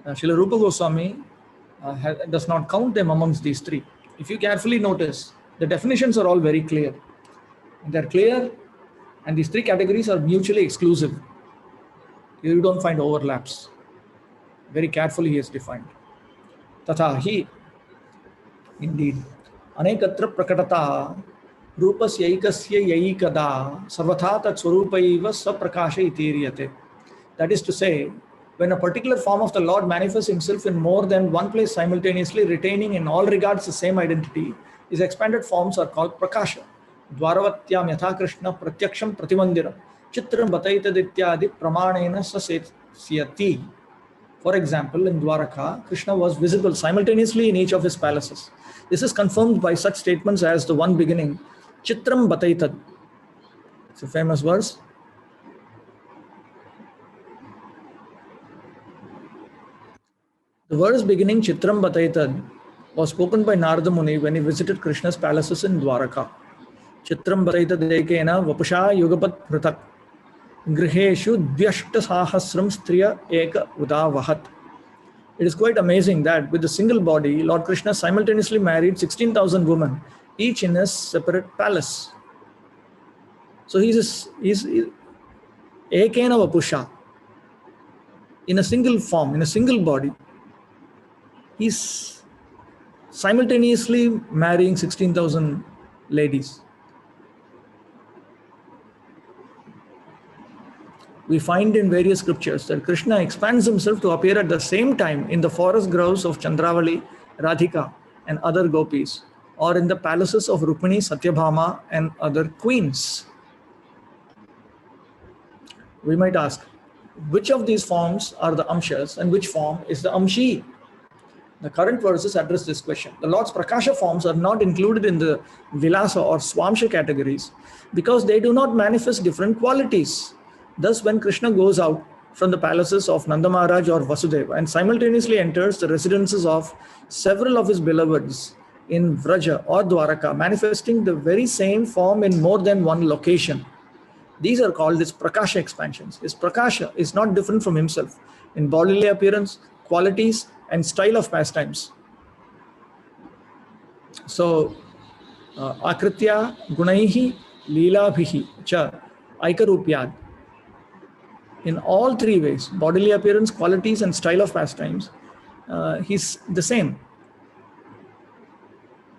Srila Rupa Goswami does not count them amongst these three. If you carefully notice, the definitions are all very clear. They're clear, and these three categories are mutually exclusive. You don't find overlaps. Very carefully he is defined. Tatha hi, indeed, anekatra prakatata rupasya ekasya yaikada sarvatha tat swarupaiva saprakasha itiriyate. That is to say, when a particular form of the Lord manifests himself in more than one place simultaneously, retaining in all regards the same identity, his expanded forms are called Prakasha. Dwaravatyam yatha Krishna pratyaksham pratimandiram chitram bataitadityadi pramanena sasesyati. For example, in Dwaraka, Krishna was visible simultaneously in each of his palaces. This is confirmed by such statements as the one beginning, Chitram Bataitad. It's a famous verse. The verse beginning Chitram Bataitad was spoken by Narada Muni when he visited Krishna's palaces in Dwaraka. Chitram Bataitad ekena vapusha yugapat pratak griheshu dvyashta sahasram striya eka udavahat. It is quite amazing that with a single body, Lord Krishna simultaneously married 16,000 women, each in a separate palace. So he's ekena vapusha, in a single form, in a single body. He's simultaneously marrying 16,000 ladies. We find in various scriptures that Krishna expands himself to appear at the same time in the forest groves of Chandravali, Radhika, and other gopis, or in the palaces of Rukmini, Satyabhama, and other queens. We might ask, which of these forms are the Amshas and which form is the Amshi? The current verses address this question. The Lord's Prakasha forms are not included in the Vilasa or Swamsha categories because they do not manifest different qualities. Thus, when Krishna goes out from the palaces of Nanda Maharaj or Vasudeva and simultaneously enters the residences of several of his beloveds in Vraja or Dwaraka, manifesting the very same form in more than one location, these are called his Prakasha expansions. His Prakasha is not different from himself in bodily appearance, qualities, and style of pastimes. So, Akritya, Gunaihi, Leelabhihi, Cha, Aikarupyad. In all three ways, bodily appearance, qualities, and style of pastimes, he's the same.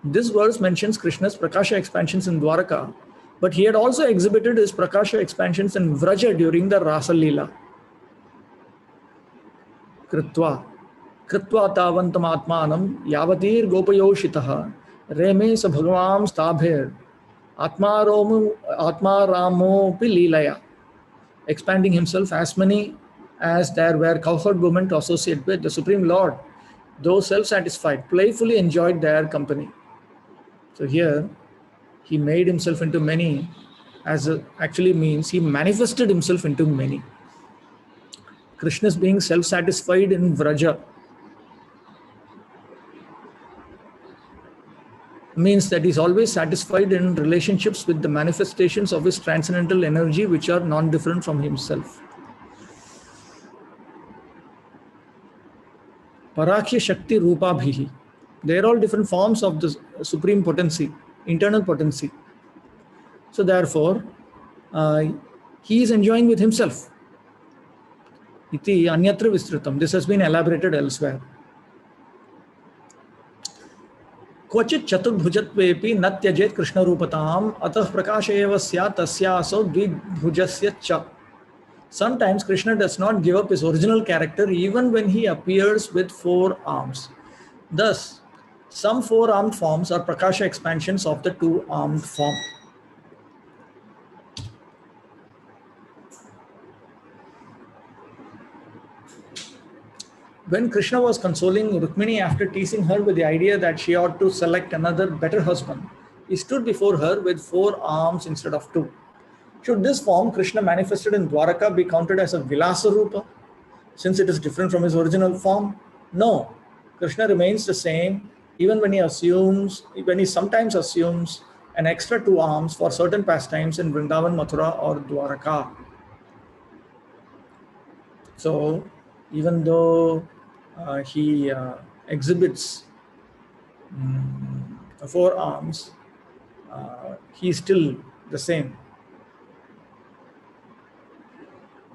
This verse mentions Krishna's Prakasha expansions in Dwaraka, but he had also exhibited his Prakasha expansions in Vraja during the Rasa Leela. Kritva tavantam atmanam yavatir gopayoshitaha reme sa bhagavam stabher atma ramo pi leelaya. Expanding himself as many as there were cowherd women to associate with the Supreme Lord, though self-satisfied, playfully enjoyed their company. So here, he made himself into many, actually means he manifested himself into many. Krishna is being self-satisfied in Vraja means that he's always satisfied in relationships with the manifestations of his transcendental energy, which are non-different from himself. Parakya Shakti Rupa Bhihi. They are all different forms of the supreme potency, internal potency. So therefore, he is enjoying with himself. Iti anyatra vistritam. This has been elaborated elsewhere. क्वचित् चतुर्भुजत्वेपि न त्यजेत् कृष्णरूपताम् अतः प्रकाश एव स्यात् तस्यासो द्विभुजस्य च. Sometimes Krishna does not give up his original character even when he appears with four arms. Thus, some four-armed forms are Prakasha expansions of the two-armed form. When Krishna was consoling Rukmini after teasing her with the idea that she ought to select another better husband, he stood before her with four arms instead of two. Should this form Krishna manifested in Dwaraka be counted as a Vilasa Rupa, since it is different from his original form? No. Krishna remains the same even when he sometimes assumes an extra two arms for certain pastimes in Vrindavan, Mathura or Dwaraka. So, even though he exhibits four arms, he is still the same.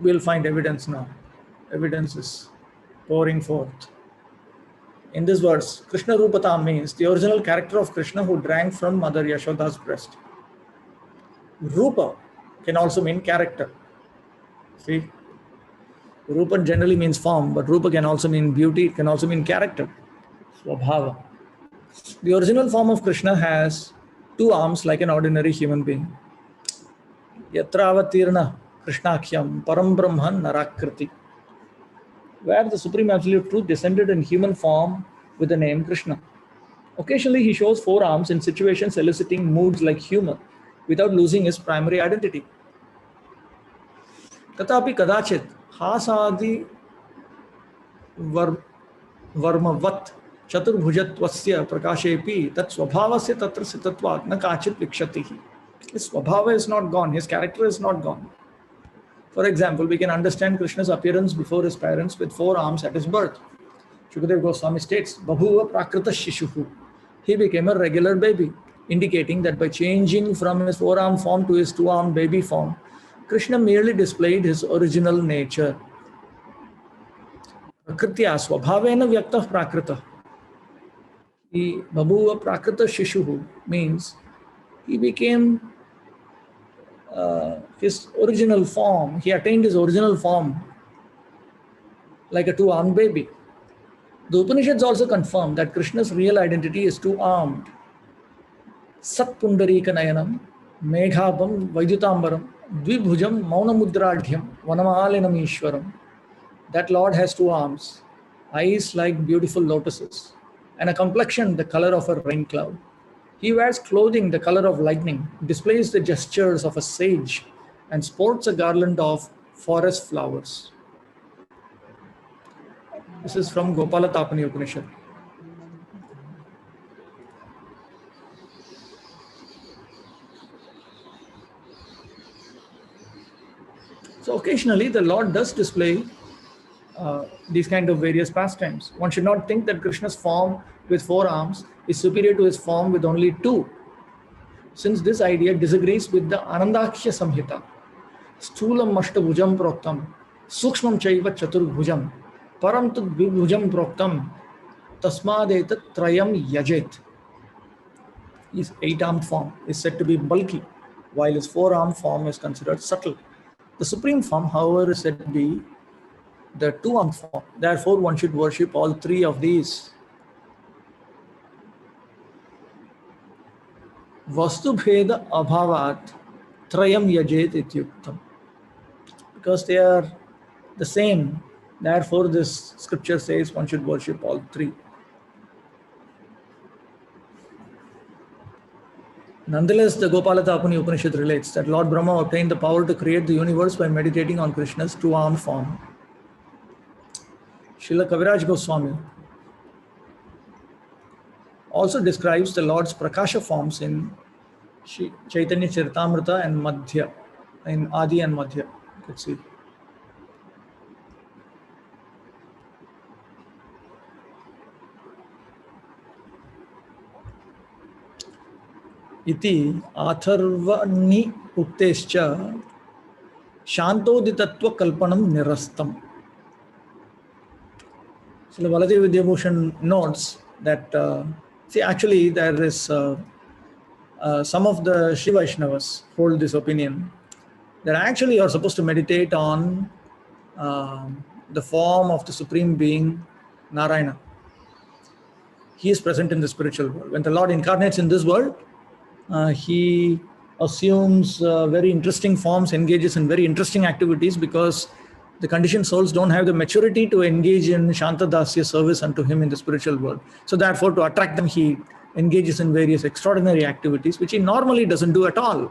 We'll find evidence now. Evidence is pouring forth. In this verse, Krishna Rupatam means the original character of Krishna who drank from Mother Yashoda's breast. Rupa can also mean character. See? Rupa generally means form, but Rupa can also mean beauty, it can also mean character. Swabhava. The original form of Krishna has two arms like an ordinary human being. Yatravatirna Krishnakhyam Param Brahman Narakriti. Where the Supreme Absolute Truth descended in human form with the name Krishna. Occasionally he shows four arms in situations eliciting moods like humor without losing his primary identity. Tatapi kadachit hasadi varmavat chaturbhujatvasya prakashepi tat swabhavasya tatra sitatvat na kachit vikshatihi. His swabhava is not gone, his character is not gone. For example, we can understand Krishna's appearance before his parents with four arms at his birth. Shukadeva Goswami states, Babhuva prakrita shishuhu. He became a regular baby, indicating that by changing from his four-arm form to his two-armed baby form, Krishna merely displayed his original nature. Prakritya swabhavena vyaktah prakrita. The Babhuva prakrita shishuhu means he became his original form. He attained his original form like a two-armed baby. The Upanishads also confirm that Krishna's real identity is two-armed. Sat Pundarika Nayanam, Meghabam Vaidyutambaram, Dvibhujam Maunamudradhyam, Vanamalinam Ishwaram. That Lord has two arms, eyes like beautiful lotuses, and a complexion the color of a rain cloud. He wears clothing the color of lightning, displays the gestures of a sage, and sports a garland of forest flowers. This is from Gopala Tapani Upanishad. So occasionally the Lord does display these kind of various pastimes. One should not think that Krishna's form with four arms is superior to his form with only two, since this idea disagrees with the Anandakhya Samhita. Sthulam Ashtabhujam Proktam, Sukshmam Chaiva Chaturbhujam, Param Tad Vibhujam Proktam, Tasmadetat Trayam Yajet. His eight-armed form is said to be bulky, while his four-armed form is considered subtle. The supreme form, however, is said to be the two-armed form. Therefore, one should worship all three of these. Vastubheda abhavat trayam yajet ityuktam. Because they are the same, therefore this scripture says one should worship all three. Nonetheless, the Gopala Tapani Upanishad relates that Lord Brahma obtained the power to create the universe by meditating on Krishna's two-armed form. Srila Kaviraj Goswami also describes the Lord's Prakasha forms in Chaitanya Charitamrita and Madhya, in Adi and Madhya. Let's see. Iti atharvani uktescha shantoditatva kalpanam nirastam. So Baladev Vidyabhushan notes that, actually there is some of the Shiva Vaishnavas hold this opinion that actually you are supposed to meditate on the form of the Supreme Being, Narayana. He is present in the spiritual world. When the Lord incarnates in this world, he assumes very interesting forms, engages in very interesting activities, because the conditioned souls don't have the maturity to engage in Shantadasya service unto him in the spiritual world. So therefore, to attract them, he engages in various extraordinary activities, which he normally doesn't do at all.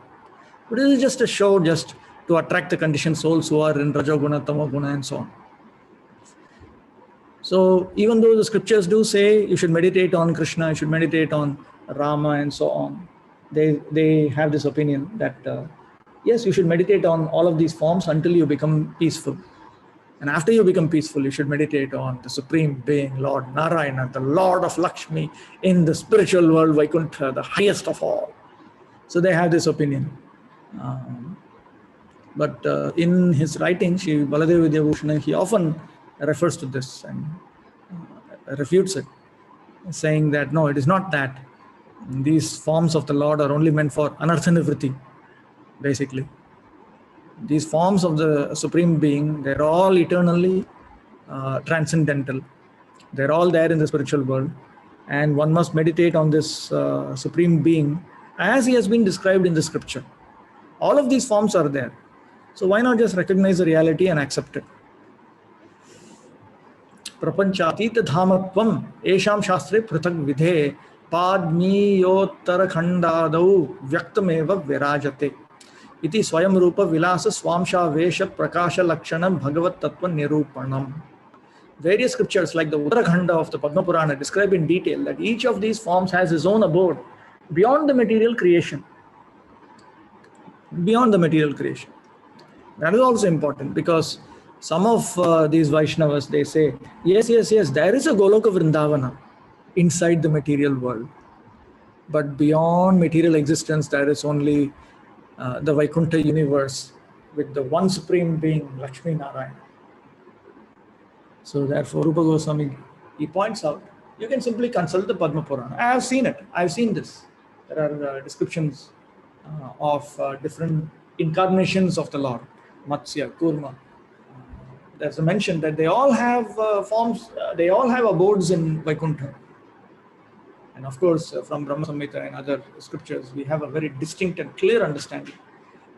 But it is just a show, just to attract the conditioned souls who are in Rajoguna, Tamoguna, and so on. So even though the scriptures do say you should meditate on Krishna, you should meditate on Rama, and so on, they have this opinion that yes, you should meditate on all of these forms until you become peaceful. And after you become peaceful, you should meditate on the Supreme Being, Lord Narayana, the Lord of Lakshmi in the spiritual world, Vaikuntha, the highest of all. So they have this opinion. But in his writings, Sri Baladev Vidyabhushan, he often refers to this and refutes it, saying that no, it is not that. These forms of the Lord are only meant for anartha-nivritti, basically. These forms of the Supreme Being, they're all eternally transcendental. They're all there in the spiritual world. And one must meditate on this Supreme Being as he has been described in the scripture. All of these forms are there. So why not just recognize the reality and accept it? Prapanchatita dhamatvam esham shastre prathak vidhe padmiyottara khandadau vyaktameva virajate. Iti swayam rupa vilasa swamsha vesha prakasha lakshana bhagavat tattva nirupanam. Various scriptures like the Uttarakhanda of the Padma Purana describe in detail that each of these forms has his own abode beyond the material creation. Beyond the material creation. That is also important, because some of these Vaishnavas, they say, yes, there is a Goloka Vrindavana inside the material world. But beyond material existence, there is only the Vaikuntha universe with the one Supreme Being, Lakshmi Narayana. So therefore, Rupa Goswami, he points out, you can simply consult the Padma Purana. I have seen it. I've seen this. There are descriptions of different incarnations of the Lord, Matsya, Kurma. There's a mention that they all have forms, they all have abodes in Vaikuntha. And of course, from Brahma Samhita and other scriptures, we have a very distinct and clear understanding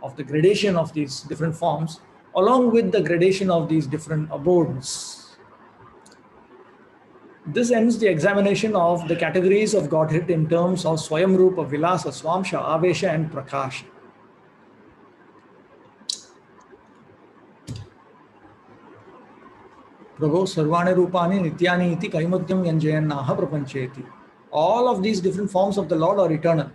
of the gradation of these different forms, along with the gradation of these different abodes. This ends the examination of the categories of Godhead in terms of Swayam Rupa, Vilasa, Swamsha, Avesha, and Prakasha. Prabhu Sarvani Rupani Nityani iti Kaimutyam Yanjayannaha Prapancheti. All of these different forms of the Lord are eternal.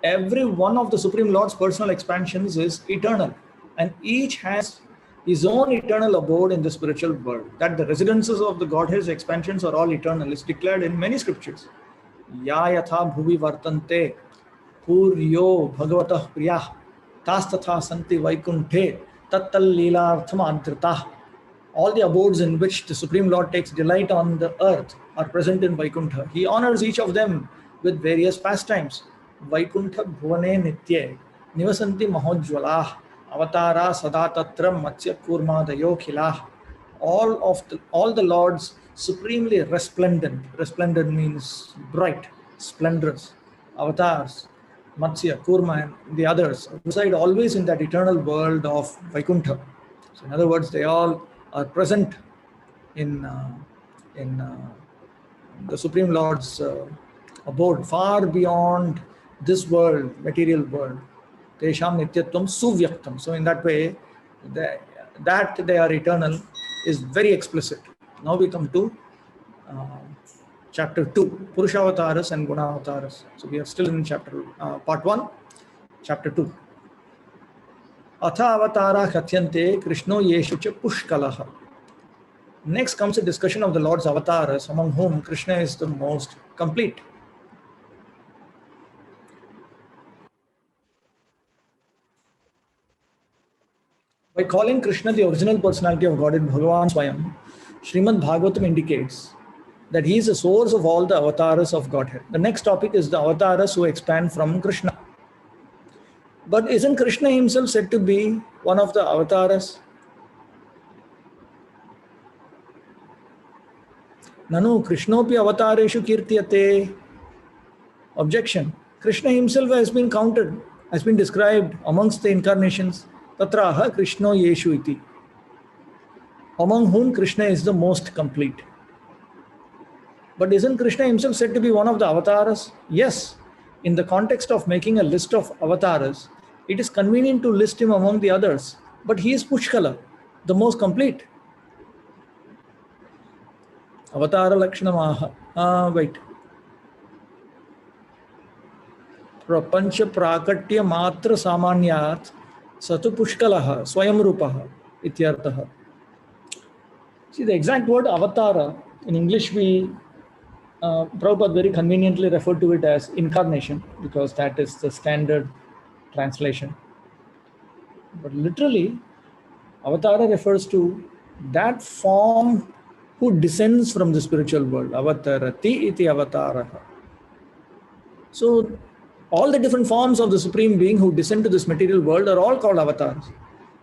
Every one of the Supreme Lord's personal expansions is eternal, and each has his own eternal abode in the spiritual world. That the residences of the Godhead's expansions are all eternal is declared in many scriptures. Ya yatha bhuvi vartante puryo bhagavatah priyah tastatha santi vaikunthe tattal leelartham adritah. All the abodes in which the Supreme Lord takes delight on the earth are present in Vaikuntha. He honors each of them with various pastimes. Vaikuntha bhuvane nitye nivasanti mahojvalah avatara sadatatra matsya kurmadayo khilah. All the lords supremely resplendent. Resplendent means bright, splendorous. Avatars, Matsya, Kurma, and the others reside always in that eternal world of Vaikuntha. So, in other words, they all are present in the Supreme Lord's abode, far beyond this world, material world. Tesham nityatvam suvyaktam. So in that way, that they are eternal is very explicit. Now we come to chapter 2, Purushavataras and Gunavataras. So we are still in chapter part 1, chapter 2. Atha avatara khatyante Krishno yeshu cha pushkalaha. Next comes a discussion of the Lord's avatars, among whom Krishna is the most complete. By calling Krishna the original personality of God in Bhagavan Swayam, Srimad Bhagavatam indicates that he is the source of all the avatars of Godhead. The next topic is the avatars who expand from Krishna. But isn't Krishna himself said to be one of the avatars? Nanu Krishnopi avatareshu kirtiyate. Objection. Krishna himself has been counted, has been described amongst the incarnations. Tatraha Krishno yeshu iti. Among whom Krishna is the most complete. But isn't Krishna himself said to be one of the avatars? Yes. In the context of making a list of avatars, it is convenient to list him among the others. But he is Pushkala, the most complete. Avatara Lakshanamaha. Wait. Prapancha Prakatya Matra Samanyat Satu Pushkalaha Swayam Rupaha Ityartaha. See, the exact word avatara, in English we Prabhupada very conveniently referred to it as incarnation because that is the standard translation. But literally, avatara refers to that form who descends from the spiritual world. Avatarati iti avatara. So, all the different forms of the Supreme Being who descend to this material world are all called avatars.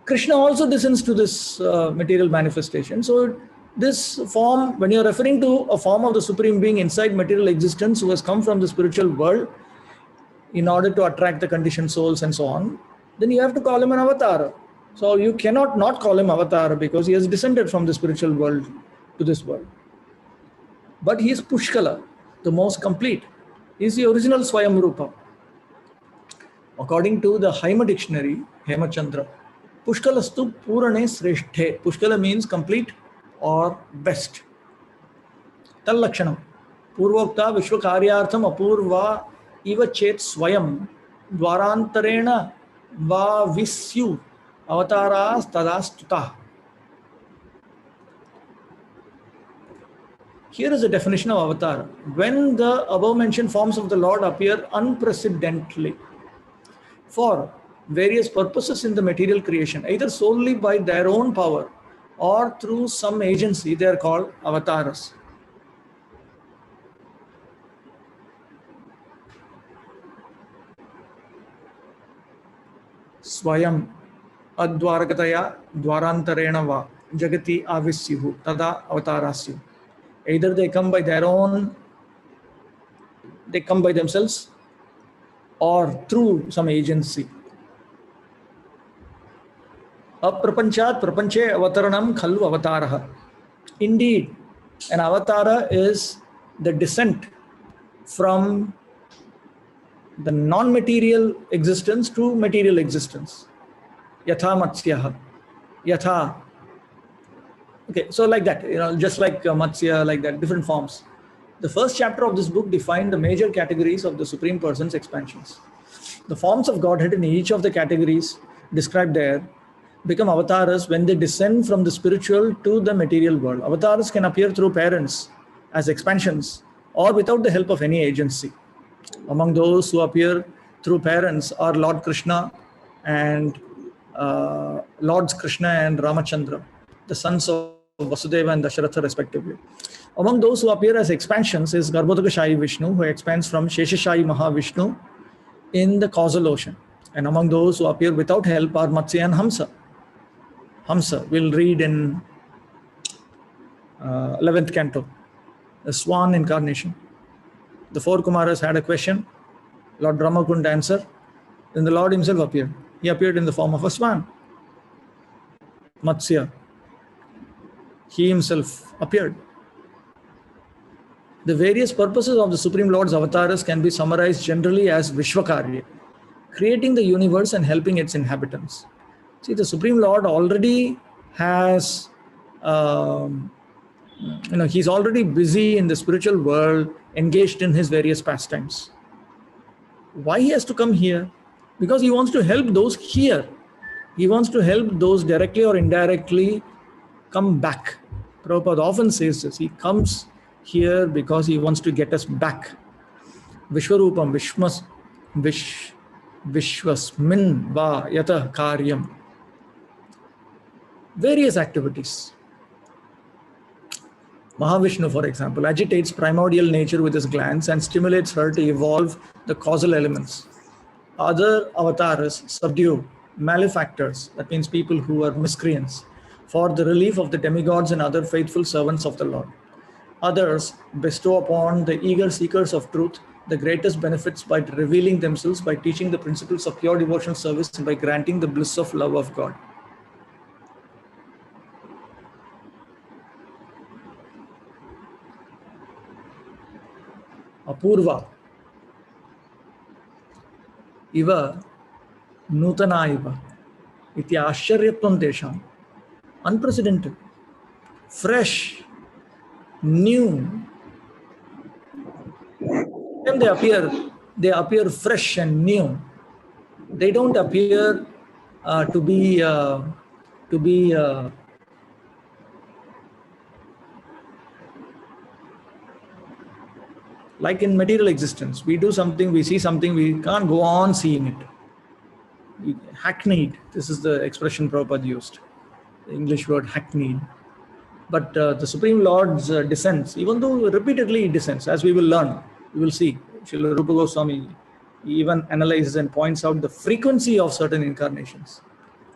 Krishna also descends to this material manifestation. So, this form, when you're referring to a form of the Supreme Being inside material existence who has come from the spiritual world in order to attract the conditioned souls and so on, then you have to call him an avatar. So you cannot not call him avatar because he has descended from the spiritual world to this world. But he is Pushkala, the most complete. He is the original Swayam Rupa. According to the Haima dictionary, Hemachandra, Pushkalastu Purane Sreshthe. Pushkala means complete or best. Tallakshanam. Purvokta Vishwakaryartham Apurva Iva Chet Swayam Dvarantarena Va Visyu Avataras Tadastuta. Here is a definition of avatar. When the above mentioned forms of the Lord appear unprecedentedly for various purposes in the material creation, either solely by their own power or through some agency, they are called avatars. स्वयं अद्वारकतया द्वारांतरेण वा जगति आविस्युः तदा अवतारास्युः. Either they come by their own, they come by themselves, or through some agency. Aprapanchat prapanche avataranam khalu avataraha. Indeed, an avatara is the descent from the non-material existence to material existence. Yatha matsyaha. Yatha. Okay, so like that, just like Matsya, like that, different forms. The first chapter of this book defined the major categories of the Supreme Person's expansions. The forms of Godhead in each of the categories described there become avatars when they descend from the spiritual to the material world. Avatars can appear through parents as expansions or without the help of any agency. Among those who appear through parents are Lord Krishna and Lords Krishna and Ramachandra, the sons of Vasudeva and Dasharatha respectively. Among those who appear as expansions is Garbhodakashayi Vishnu, who expands from Sheshashayi Mahavishnu in the causal ocean. And among those who appear without help are Matsya and Hamsa. Hamsa, we'll read in 11th canto, the swan incarnation. The four Kumaras had a question. Lord Brahma couldn't answer. Then the Lord himself appeared. He appeared in the form of a swan. Matsya. He himself appeared. The various purposes of the Supreme Lord's avatars can be summarized generally as Vishwakarya, creating the universe and helping its inhabitants. See, the Supreme Lord already has, he's already busy in the spiritual world, engaged in his various pastimes. Why he has to come here? Because he wants to help those here. He wants to help those directly or indirectly come back. Prabhupada often says this. He comes here because he wants to get us back. Vishwarupam, Vishwasmin va yata karyam. Various activities. Mahavishnu, for example, agitates primordial nature with his glands and stimulates her to evolve the causal elements. Other avatars subdue malefactors, that means people who are miscreants, for the relief of the demigods and other faithful servants of the Lord. Others bestow upon the eager seekers of truth the greatest benefits by revealing themselves, by teaching the principles of pure devotional service, and by granting the bliss of love of God. Apurva. Iva Nutana iva. Iti Asharyatvam Tesham. Unprecedented, fresh, new. When they appear fresh and new. They don't appear to be like in material existence. We do something, we see something, we can't go on seeing it. Hackneyed, this is the expression Prabhupada used, the English word hackneyed. But the Supreme Lord's descents, even though repeatedly he descends, as we will learn, we will see. Srila Rupa Goswami even analyzes and points out the frequency of certain incarnations,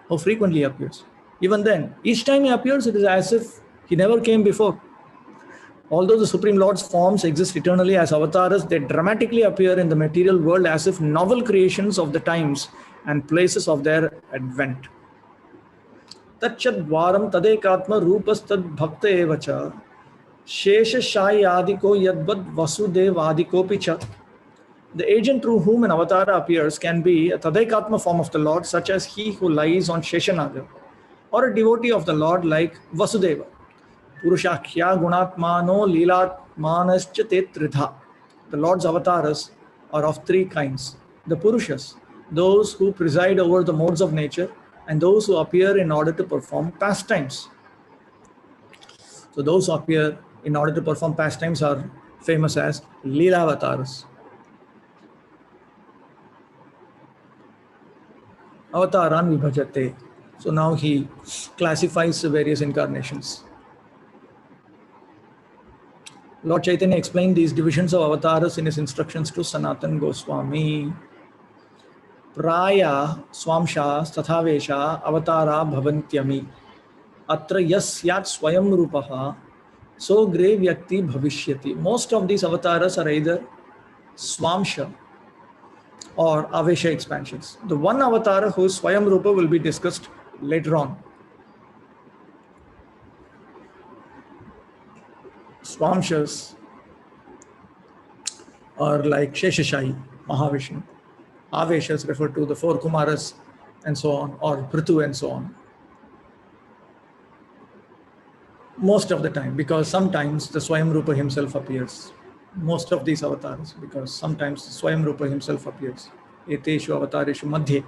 how frequently he appears. Even then, each time he appears, it is as if he never came before. Although the Supreme Lord's forms exist eternally as avatars, they dramatically appear in the material world as if novel creations of the times and places of their advent. Tachadvaram tadekatma rupas tad bhakta evacha shesha shai adiko yadvad vasudev adiko picha. The agent through whom an avatar appears can be a tadekatma form of the Lord, such as he who lies on Sheshanaga, or a devotee of the Lord like Vasudeva. Purushakhya gunatmano lilatmanascha tetridha. The Lord's avatars are of three kinds. The Purushas, those who preside over the modes of nature, and those who appear in order to perform pastimes. So those who appear in order to perform pastimes are famous as Leela avatars. Avataran vibhajate. So now he classifies the various incarnations. Lord Chaitanya explained these divisions of avatars in his instructions to Sanatan Goswami. Praya swamsha tathavesha avatara bhavantyami. Atra yasyat swayam rupaha so gre vyakti bhavishyati. Most of these avatars are either swamsha or avesha expansions. The one avatar whose swayam rupa will be discussed later on. Swamshas are like Sheshashayi, Mahavishnu. Aveshas refer to the four Kumaras and so on, or Prithu and so on. Most of the time, because sometimes the Swayam Rupa himself appears. Most of these avatars, because sometimes Swayam Rupa himself appears. Eteshu avatareshu madhye.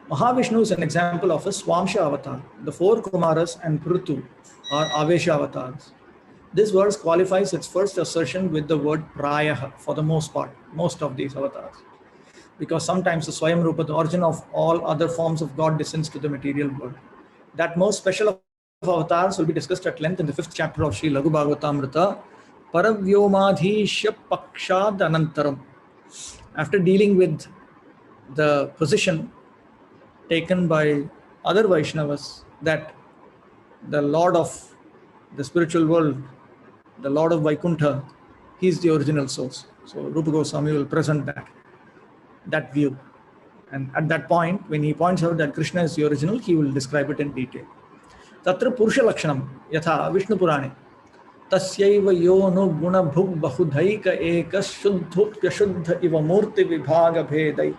Mahavishnu is an example of a Swamsha avatar. The four Kumaras and Prithu are Avesha avatars. This verse qualifies its first assertion with the word Prayaha for the most part, most of these avatars. Because sometimes the Swayam Rupa, the origin of all other forms of God, descends to the material world. That most special of avatars will be discussed at length in the 5th chapter of Sri Laghu Bhagavatamrita, Paravyomadhisya Pakshad Anantaram. After dealing with the position taken by other Vaishnavas that the Lord of the spiritual world, the Lord of Vaikuntha, he is the original source. So Rupa Goswami will present that view. And at that point, when he points out that Krishna is the original, he will describe it in detail. Tatra Purusha Lakshanam, Yatha Vishnu Purane, Tasyaiva Yonu Guna Bhug Bahudhaika Ekas Shuddhupya Shuddha Iva Murti Vibhaga Bhedai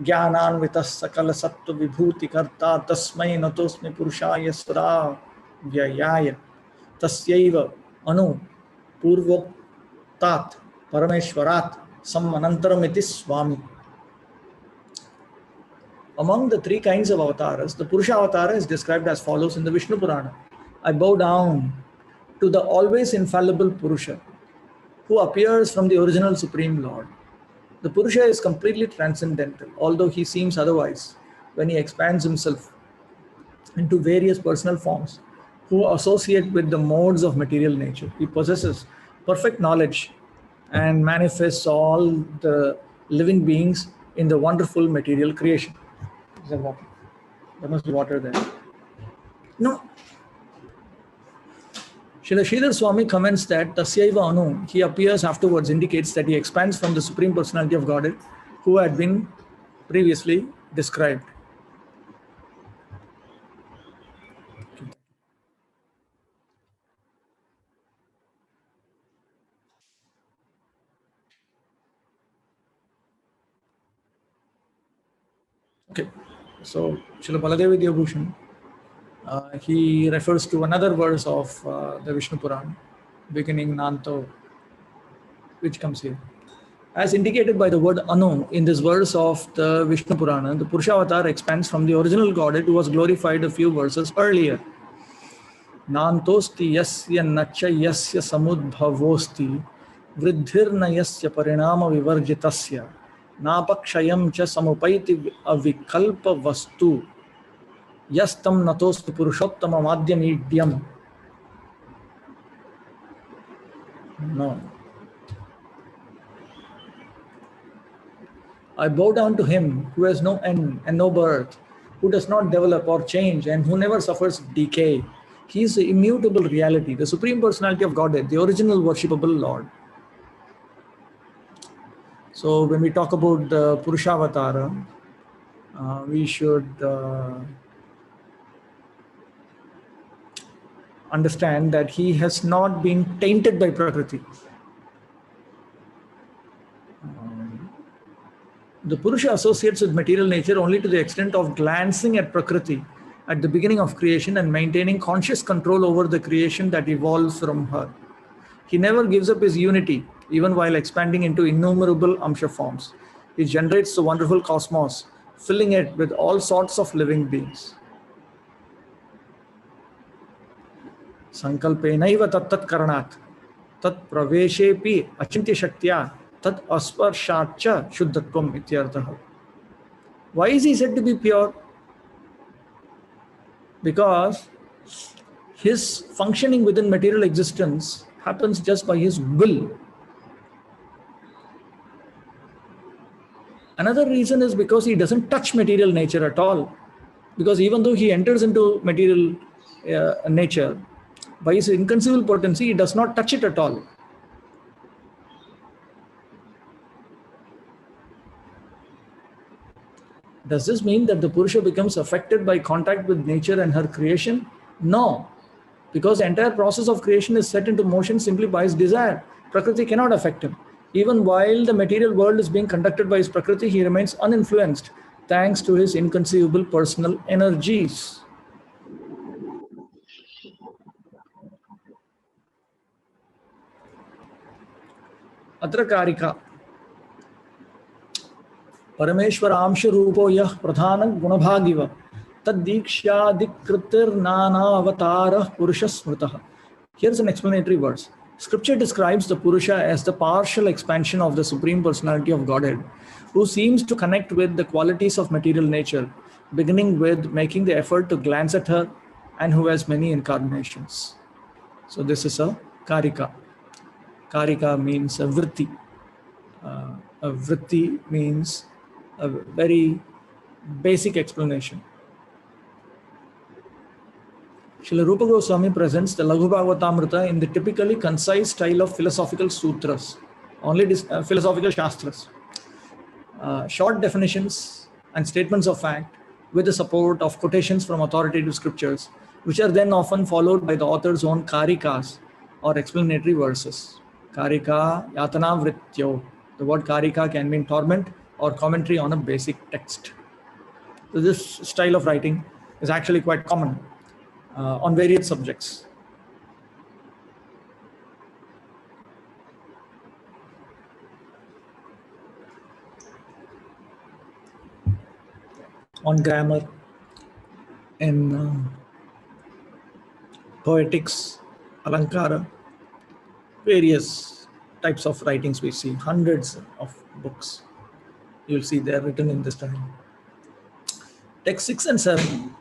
Jnanan Vitas Sakala Sattva Vibhuti Karta Tasmai Natosmi Purushaya Sura Vyayaya Tasyaiva Anu Purvoktat Parameshwarat Samanantaramiti Swami. Among the three kinds of avatars, the Purusha avatar is described as follows in the Vishnu Purana. I bow down to the always infallible Purusha, who appears from the original Supreme Lord. The Purusha is completely transcendental, although he seems otherwise when he expands himself into various personal forms who associate with the modes of material nature. He possesses perfect knowledge and manifests all the living beings in the wonderful material creation. Is there water? There must be water there. No. Srila Sridhar Swami comments that Tasyaiva Anu, he appears afterwards, indicates that he expands from the Supreme Personality of Godhead who had been previously described. Okay, so Srila Baladev Vidyabhushan, he refers to another verse of the Vishnu Puran, beginning Nanto, which comes here. As indicated by the word Anu in this verse of the Vishnu Purana, the Purusha avatar expands from the original Godhead who was glorified a few verses earlier. Nantosti yasya nacha yasya samudbhavosti vridhirna yasya parinama vivarjitasya napakshayam cha samupaiti avikalpa vastu yastam natosti purushottama madhyamidyam. No. I bow down to him who has no end and no birth, who does not develop or change and who never suffers decay. He is the immutable reality, the Supreme Personality of Godhead, the original worshipable Lord. So when we talk about the Purushavatara, we should understand that he has not been tainted by Prakriti. The Purusha associates with material nature only to the extent of glancing at Prakriti at the beginning of creation and maintaining conscious control over the creation that evolves from her. He never gives up his unity, even while expanding into innumerable Amsha forms. He generates the wonderful cosmos, filling it with all sorts of living beings. Sankalpenaiva tat karanat, tat praveshepi achintya shaktya, tat asparshacha shuddhatvam ityartha. Why is he said to be pure? Because his functioning within material existence happens just by his will. Another reason is because he doesn't touch material nature at all. Because even though he enters into material nature, by his inconceivable potency, he does not touch it at all. Does this mean that the Purusha becomes affected by contact with nature and her creation? No, because the entire process of creation is set into motion simply by his desire. Prakriti cannot affect him. Even while the material world is being conducted by his Prakriti, he remains uninfluenced thanks to his inconceivable personal energies. Atra karika. परमेश्वरांश रूपो यः प्रधान गुणभागिव तद्दीक्ष्यादिकृतिर्नानावतारः पुरुषः स्मृतः. Here's an explanatory verse. Scripture describes the Purusha as the partial expansion of the Supreme Personality of Godhead, who seems to connect with the qualities of material nature, beginning with making the effort to glance at her, and who has many incarnations. So this is a karika. Karika means a vritti. A vritti means a very basic explanation. Srila Rupa Goswami presents the Laghu Bhagavatamrita in the typically concise style of philosophical sutras, only philosophical shastras. Short definitions and statements of fact with the support of quotations from authoritative scriptures, which are then often followed by the author's own karikas or explanatory verses. Karika yatana vrityo. The word karika can mean torment or commentary on a basic text. So this style of writing is actually quite common on various subjects. On grammar, in poetics, alankara, various types of writings we see, hundreds of books. You'll see they're written in this style. Text 6 and 7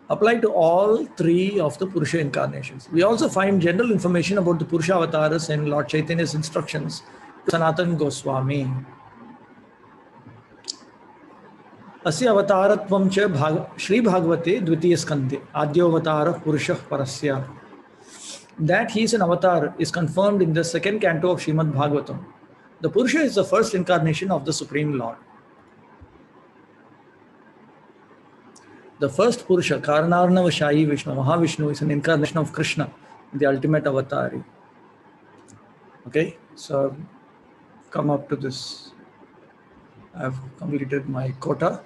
apply to all three of the Purusha incarnations. We also find general information about the Purusha avatars in Lord Chaitanya's instructions to Sanatana Goswami. Asya avataratvam cha Shri Bhagavate Dvitiya Skandhe Adyo avatara Purushah Parasya. That he is an avatar is confirmed in the second canto of Srimad Bhagavatam. The Purusha is the first incarnation of the Supreme Lord. The first Purusha, Karanarnava Shayi Vishnu, Mahavishnu, is an incarnation of Krishna, the ultimate avatar. Okay, so come up to this. I've completed my quota.